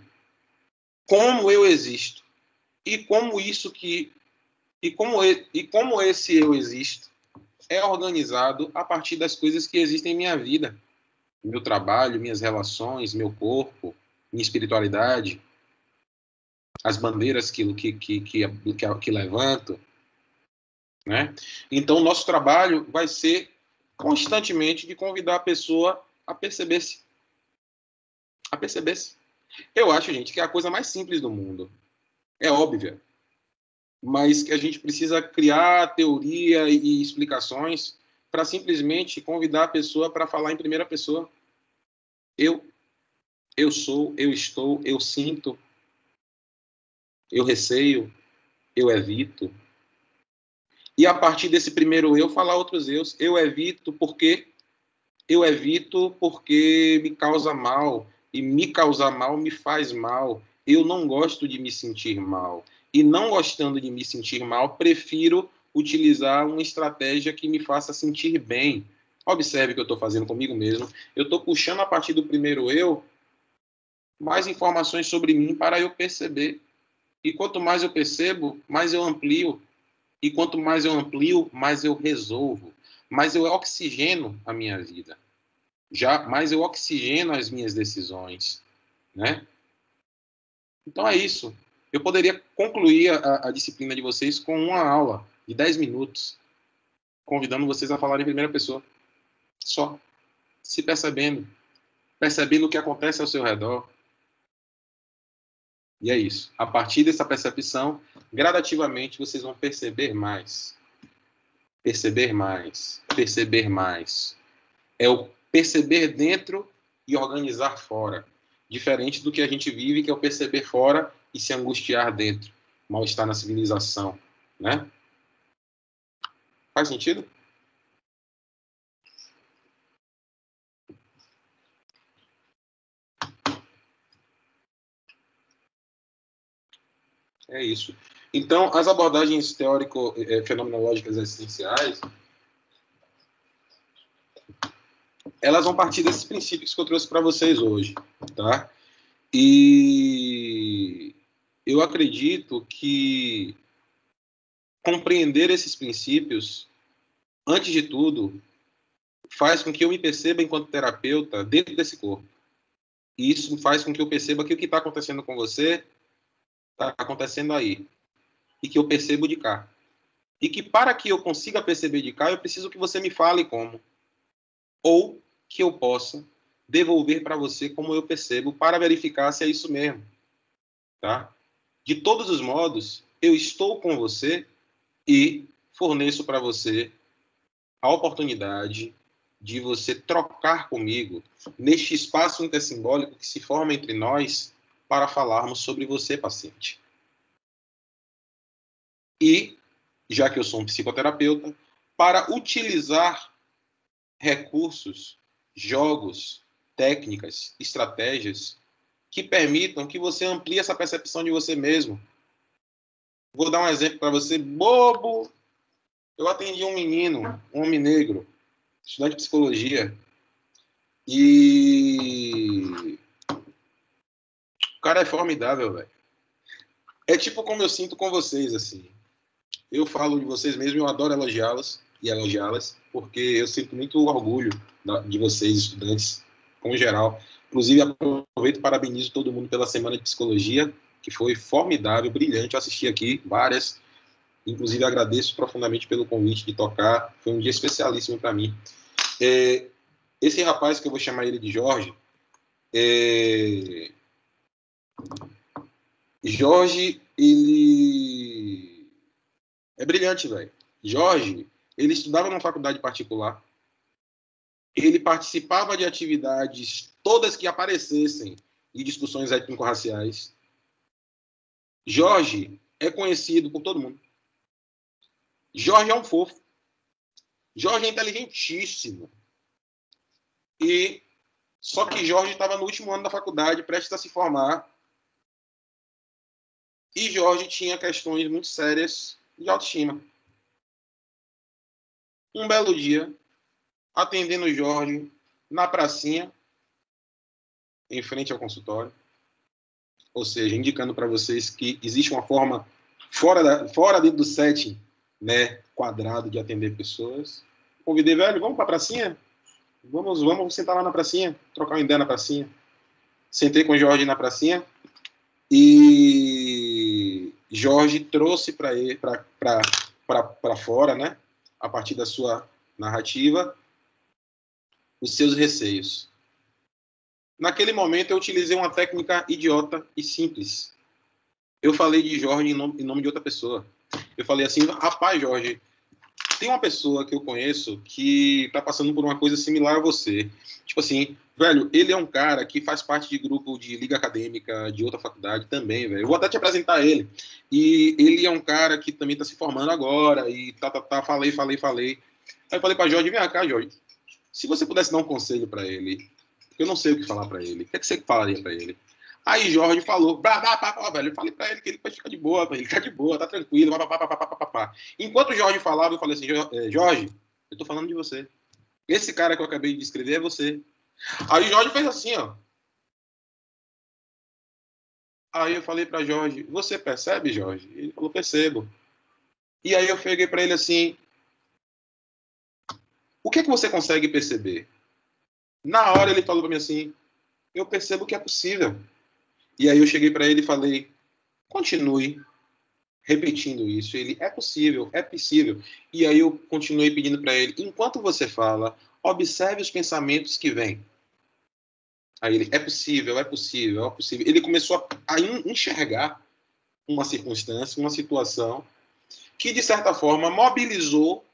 Speaker 1: Como eu existo. E como isso que... E como esse eu existo é organizado a partir das coisas que existem em minha vida. Meu trabalho, minhas relações, meu corpo, minha espiritualidade, as bandeiras que levanto, né? Então, o nosso trabalho vai ser constantemente de convidar a pessoa a perceber-se. A perceber-se. Eu acho, gente, que é a coisa mais simples do mundo. É óbvia. Mas que a gente precisa criar teoria e explicações para simplesmente convidar a pessoa para falar em primeira pessoa. Eu sou, eu estou, eu sinto, eu receio, eu evito. E a partir desse primeiro eu, falar outros eus. Eu evito porque me causa mal. E me causar mal me faz mal. Eu não gosto de me sentir mal. E não gostando de me sentir mal, prefiro utilizar uma estratégia que me faça sentir bem. Observe o que eu estou fazendo comigo mesmo. Eu estou puxando a partir do primeiro eu mais informações sobre mim para eu perceber. E quanto mais eu percebo, mais eu amplio. E quanto mais eu amplio, mais eu resolvo, mais eu oxigeno a minha vida. Mais eu oxigeno as minhas decisões, né? Então é isso. Eu poderia concluir a disciplina de vocês com uma aula de 10 minutos, convidando vocês a falar em primeira pessoa. Só. Se percebendo. Percebendo o que acontece ao seu redor. E é isso. A partir dessa percepção, gradativamente vocês vão perceber mais. Perceber mais. Perceber mais. É o perceber dentro e organizar fora. Diferente do que a gente vive, que é o perceber fora e se angustiar dentro. Mal-estar na civilização, né? Faz sentido? É isso. Então, as abordagens teórico-fenomenológicas essenciais, elas vão partir desses princípios que eu trouxe para vocês hoje, tá? E eu acredito que compreender esses princípios, antes de tudo, faz com que eu me perceba enquanto terapeuta dentro desse corpo. E isso faz com que eu perceba que o que está acontecendo com você está acontecendo aí. E que eu percebo de cá. E que para que eu consiga perceber de cá, eu preciso que você me fale como. Ou que eu possa devolver para você como eu percebo, para verificar se é isso mesmo. Tá? De todos os modos, eu estou com você e forneço para você a oportunidade de você trocar comigo neste espaço intersimbólico que se forma entre nós para falarmos sobre você, paciente. E, já que eu sou um psicoterapeuta, para utilizar recursos, jogos, técnicas, estratégias que permitam que você amplie essa percepção de você mesmo. Vou dar um exemplo para você, bobo. Eu atendi um menino, um homem negro, estudante de psicologia, e o cara é formidável, velho. É tipo como eu sinto com vocês, assim. Eu falo de vocês mesmo, eu adoro elogiá-los e elogiá-las, porque eu sinto muito orgulho de vocês, estudantes, como geral. Inclusive, aproveito e parabenizo todo mundo pela Semana de Psicologia, que foi formidável, brilhante. Eu assisti aqui várias. Inclusive, agradeço profundamente pelo convite de tocar. Foi um dia especialíssimo para mim. Esse rapaz, que eu vou chamar ele de Jorge, Jorge, ele é brilhante, velho. Jorge, ele estudava numa faculdade particular. Ele participava de atividades todas que aparecessem de discussões étnico-raciais. Jorge é conhecido por todo mundo. Jorge é um fofo. Jorge é inteligentíssimo. E só que Jorge estava no último ano da faculdade, prestes a se formar. E Jorge tinha questões muito sérias de autoestima. Um belo dia, atendendo Jorge na pracinha, em frente ao consultório, ou seja, indicando para vocês que existe uma forma fora dentro do setting, né, quadrado de atender pessoas. Convidei, velho, vamos para a pracinha? Vamos sentar lá na pracinha, trocar uma ideia na pracinha. Sentei com o Jorge na pracinha e Jorge trouxe para fora, né, a partir da sua narrativa, os seus receios. Naquele momento, eu utilizei uma técnica idiota e simples. Eu falei de Jorge em nome de outra pessoa. Eu falei assim, rapaz, Jorge, tem uma pessoa que eu conheço que está passando por uma coisa similar a você. Tipo assim, velho, ele é um cara que faz parte de grupo de liga acadêmica de outra faculdade também, velho. Eu vou até te apresentar ele. E ele é um cara que também está se formando agora e falei. Aí eu falei para Jorge, vem cá, Jorge, se você pudesse dar um conselho para ele, eu não sei o que falar para ele, o que é que você falaria para ele? Aí Jorge falou, velho, eu falei para ele que ele pode ficar de boa, ele tá de boa, tá tranquilo, Enquanto o Jorge falava, eu falei assim, Jorge, eu tô falando de você. Esse cara que eu acabei de descrever é você. Aí o Jorge fez assim, ó. Aí eu falei para Jorge, você percebe, Jorge? Ele falou, percebo. E aí eu peguei para ele assim, o que é que você consegue perceber? Na hora ele falou para mim assim, eu percebo que é possível. E aí eu cheguei para ele e falei, continue repetindo isso. Ele, é possível, é possível. E aí eu continuei pedindo para ele, enquanto você fala, observe os pensamentos que vêm. Aí ele, é possível, é possível, é possível. Ele começou a enxergar uma circunstância, uma situação, que de certa forma mobilizou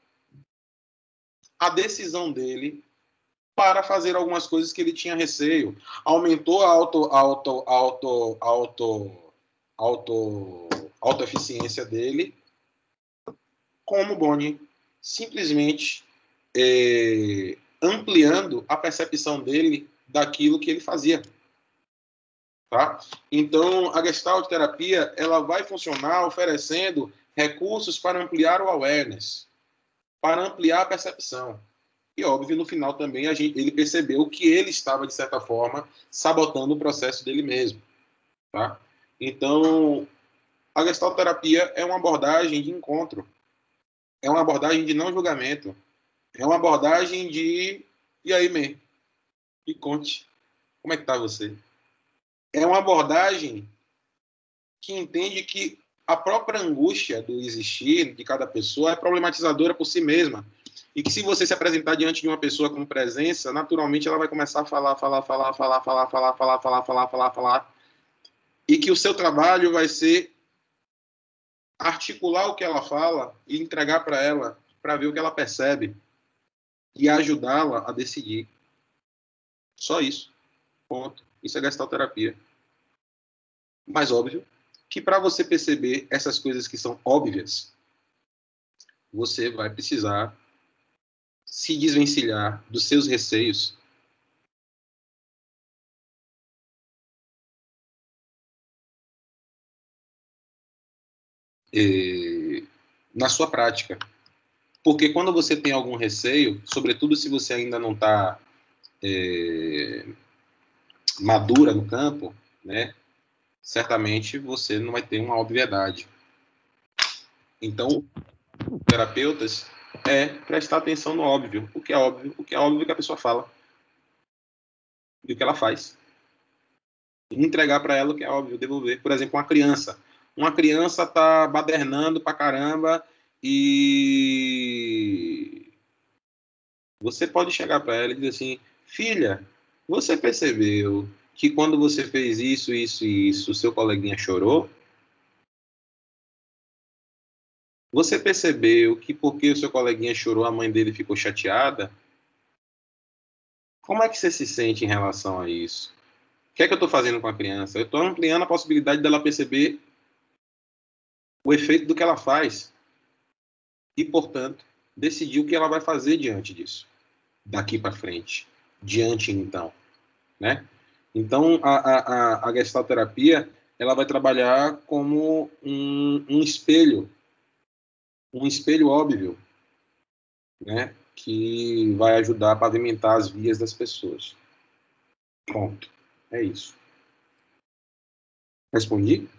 Speaker 1: a decisão dele para fazer algumas coisas que ele tinha receio. Aumentou a autoeficiência dele, como Boni, simplesmente ampliando a percepção dele daquilo que ele fazia. Tá? Então, a Gestalt terapia ela vai funcionar oferecendo recursos para ampliar o awareness, para ampliar a percepção. E, óbvio, no final também ele percebeu que ele estava, de certa forma, sabotando o processo dele mesmo. Tá? Então, a Gestalt terapia é uma abordagem de encontro, é uma abordagem de não julgamento, é uma abordagem de... E aí, man? Me conte, como é que tá você? É uma abordagem que entende que a própria angústia do existir de cada pessoa é problematizadora por si mesma. E que se você se apresentar diante de uma pessoa com presença, naturalmente ela vai começar a falar. E que o seu trabalho vai ser articular o que ela fala e entregar para ela, para ver o que ela percebe e ajudá-la a decidir. Só isso. Ponto. Isso é gestalterapia. Mas óbvio que para você perceber essas coisas que são óbvias, você vai precisar se desvencilhar dos seus receios. Na sua prática. Porque quando você tem algum receio, sobretudo se você ainda não está madura no campo, né, certamente você não vai ter uma obviedade. Então, terapeutas é prestar atenção no óbvio. O que é óbvio? O que é óbvio que a pessoa fala. E o que ela faz. E entregar para ela o que é óbvio, devolver. Por exemplo, uma criança. Uma criança tá badernando pra caramba e você pode chegar para ela e dizer assim, filha, você percebeu que quando você fez isso, isso e isso, seu coleguinha chorou? Você percebeu que porque o seu coleguinha chorou, a mãe dele ficou chateada? Como é que você se sente em relação a isso? O que é que eu estou fazendo com a criança? Eu estou ampliando a possibilidade dela perceber o efeito do que ela faz e, portanto, decidir o que ela vai fazer diante disso, daqui para frente, diante então, né? Então, a gestalterapia ela vai trabalhar como um espelho óbvio, né? Que vai ajudar a pavimentar as vias das pessoas. Pronto, é isso. Respondi?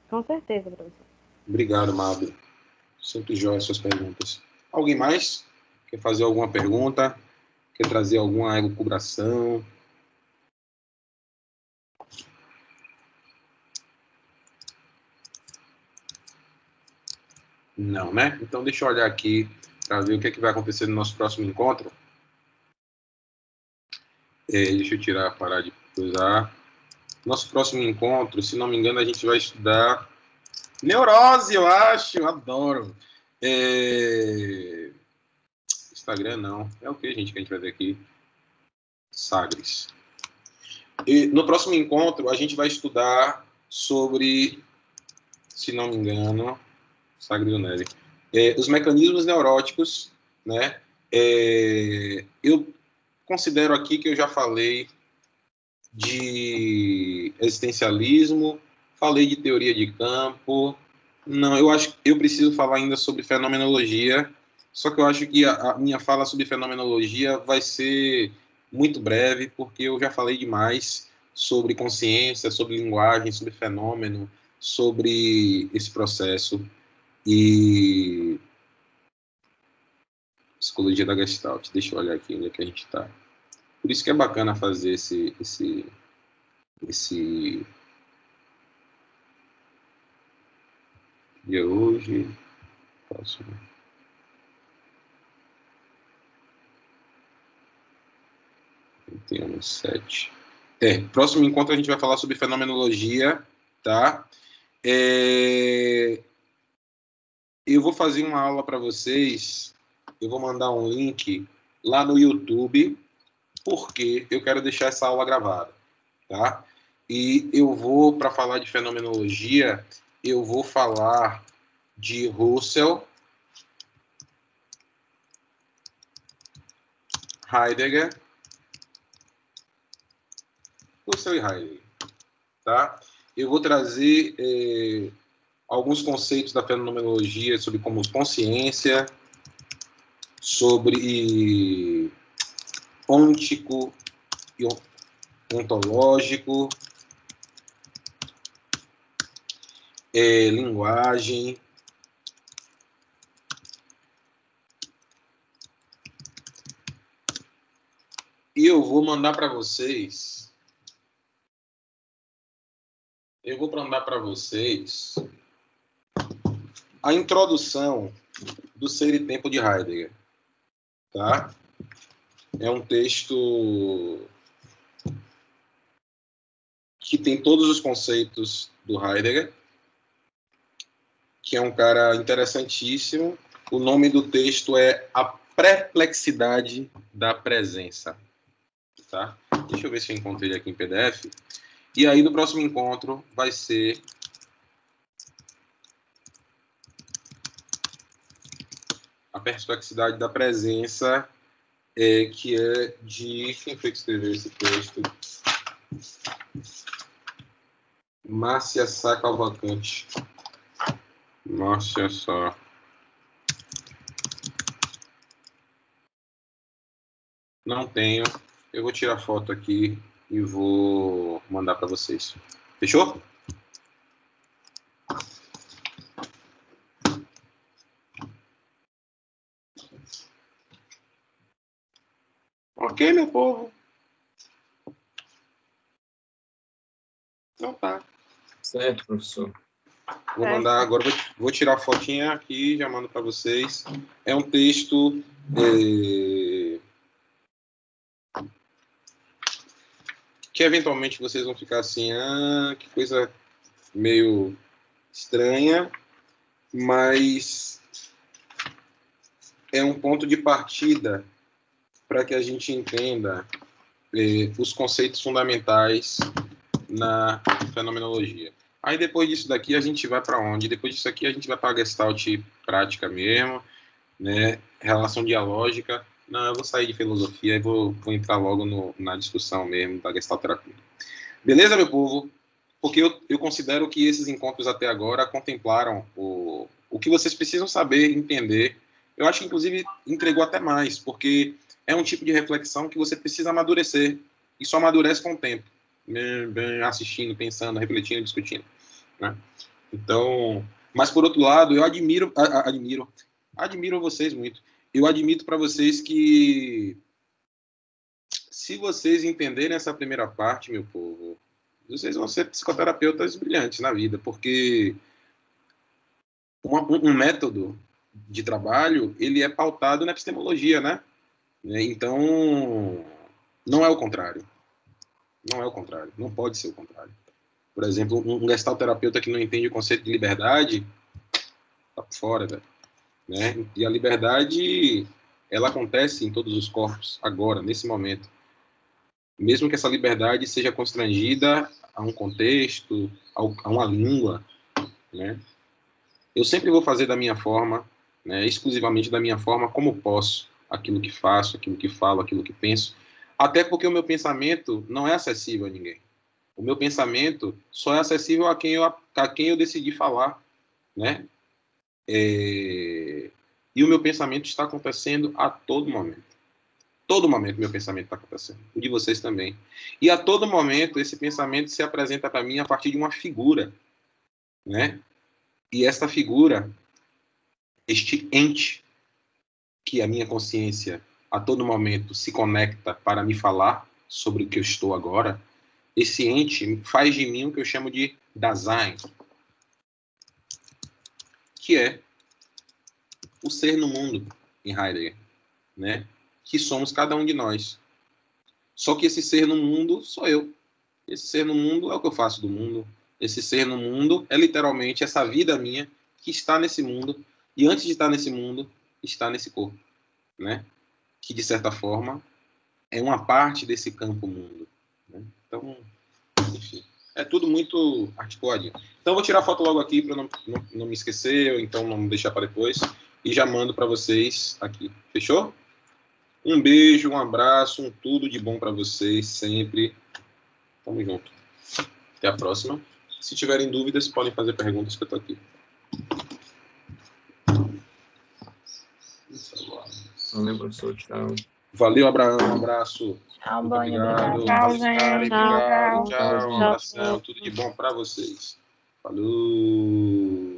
Speaker 3: Com certeza, professor.
Speaker 1: Obrigado, Mabel. Sempre jóia suas perguntas. Alguém mais quer fazer alguma pergunta? Quer trazer alguma elucubração? Não, né? Então deixa eu olhar aqui para ver o que é que vai acontecer no nosso próximo encontro. Deixa eu parar de usar. Nosso próximo encontro, se não me engano, a gente vai estudar neurose, eu acho. Eu adoro. Instagram não. É o que, gente, que a gente vai ver aqui? Sagres. E no próximo encontro, a gente vai estudar sobre, se não me engano, Sagres do Neri, os mecanismos neuróticos, né? Eu considero aqui que eu já falei de existencialismo, falei de teoria de campo. Não, eu acho que eu preciso falar ainda sobre fenomenologia, só que eu acho que a minha fala sobre fenomenologia vai ser muito breve, porque eu já falei demais sobre consciência, sobre linguagem, sobre fenômeno, sobre esse processo e psicologia da Gestalt. Deixa eu olhar aqui onde é que a gente está. Por isso que é bacana fazer esse dia hoje. Próximo. Temos 7. Próximo encontro a gente vai falar sobre fenomenologia, tá? Eu vou fazer uma aula para vocês, eu vou mandar um link lá no YouTube, porque eu quero deixar essa aula gravada, tá? E eu vou, para falar de fenomenologia, eu vou falar de Russell, Heidegger, Russell e Heidegger, tá? Eu vou trazer alguns conceitos da fenomenologia sobre como consciência, sobre ôntico e ontológico, linguagem, e eu vou mandar para vocês a introdução do Ser e Tempo de Heidegger, tá? É um texto que tem todos os conceitos do Heidegger, que é um cara interessantíssimo. O nome do texto é A Perplexidade da Presença, tá? Deixa eu ver se eu encontro ele aqui em PDF. E aí, no próximo encontro, vai ser A Perplexidade da Presença, que é de... Quem foi que escreveu esse texto? Márcia Sá Cavalcante. Márcia Sá. Não tenho. Eu vou tirar foto aqui e vou mandar para vocês. Fechou? Ok, meu povo? Então tá.
Speaker 2: Certo, professor.
Speaker 1: Vou mandar agora, vou tirar a fotinha aqui e já mando para vocês. É um texto que eventualmente vocês vão ficar assim, que coisa meio estranha, mas é um ponto de partida para que a gente entenda os conceitos fundamentais na fenomenologia. Aí depois disso daqui a gente vai para onde? Depois disso aqui a gente vai para a Gestalt prática mesmo, né? Relação dialógica. Não, eu vou sair de filosofia e vou entrar logo na discussão mesmo da Gestalt terapia. Beleza, meu povo? Porque eu considero que esses encontros até agora contemplaram o que vocês precisam saber, entender. Eu acho que, inclusive, entregou até mais, porque é um tipo de reflexão que você precisa amadurecer, e só amadurece com o tempo, assistindo, pensando, refletindo, discutindo, né? Então, mas, por outro lado, eu admiro vocês muito. Eu admito para vocês que, se vocês entenderem essa primeira parte, meu povo, vocês vão ser psicoterapeutas brilhantes na vida, porque um método de trabalho, ele é pautado na epistemologia, né? Então, não é o contrário. Não é o contrário. Não pode ser o contrário. Por exemplo, um gestalterapeuta que não entende o conceito de liberdade, tá por fora, velho. Né? E a liberdade, ela acontece em todos os corpos, agora, nesse momento. Mesmo que essa liberdade seja constrangida a um contexto, a uma língua, né? Eu sempre vou fazer da minha forma, né, exclusivamente da minha forma, como posso, aquilo que faço, aquilo que falo, aquilo que penso, até porque o meu pensamento não é acessível a ninguém. O meu pensamento só é acessível a quem eu decidi falar, né? E o meu pensamento está acontecendo a todo momento. todo momento meu pensamento está acontecendo. O de vocês também. E a todo momento esse pensamento se apresenta para mim a partir de uma figura, né? E esta figura, este ente que a minha consciência a todo momento se conecta para me falar sobre o que eu estou agora, esse ente faz de mim o que eu chamo de Dasein, que é o ser no mundo, em Heidegger, né? Que somos cada um de nós. Só que esse ser no mundo sou eu. Esse ser no mundo é o que eu faço do mundo. Esse ser no mundo é literalmente essa vida minha que está nesse mundo. E antes de estar nesse mundo, está nesse corpo, né? Que, de certa forma, é uma parte desse campo mundo, né? Então, enfim, é tudo muito articuladinho. Então, eu vou tirar a foto logo aqui para não me esquecer, ou então não deixar para depois. E já mando para vocês aqui. Fechou? Um beijo, um abraço, um tudo de bom para vocês sempre. Tamo junto. Até a próxima. Se tiverem dúvidas, podem fazer perguntas que eu tô aqui.
Speaker 2: Valeu, professor. Tchau.
Speaker 1: Valeu, Abraão. Um abraço.
Speaker 4: Tchau,
Speaker 1: Muito
Speaker 4: Banho.
Speaker 1: obrigado.
Speaker 4: Obrigada.
Speaker 3: Tchau,
Speaker 1: Karen,
Speaker 3: gente.
Speaker 1: obrigado.
Speaker 3: Tchau.
Speaker 1: Tchau. Um abração. Tudo de bom para vocês. Falou.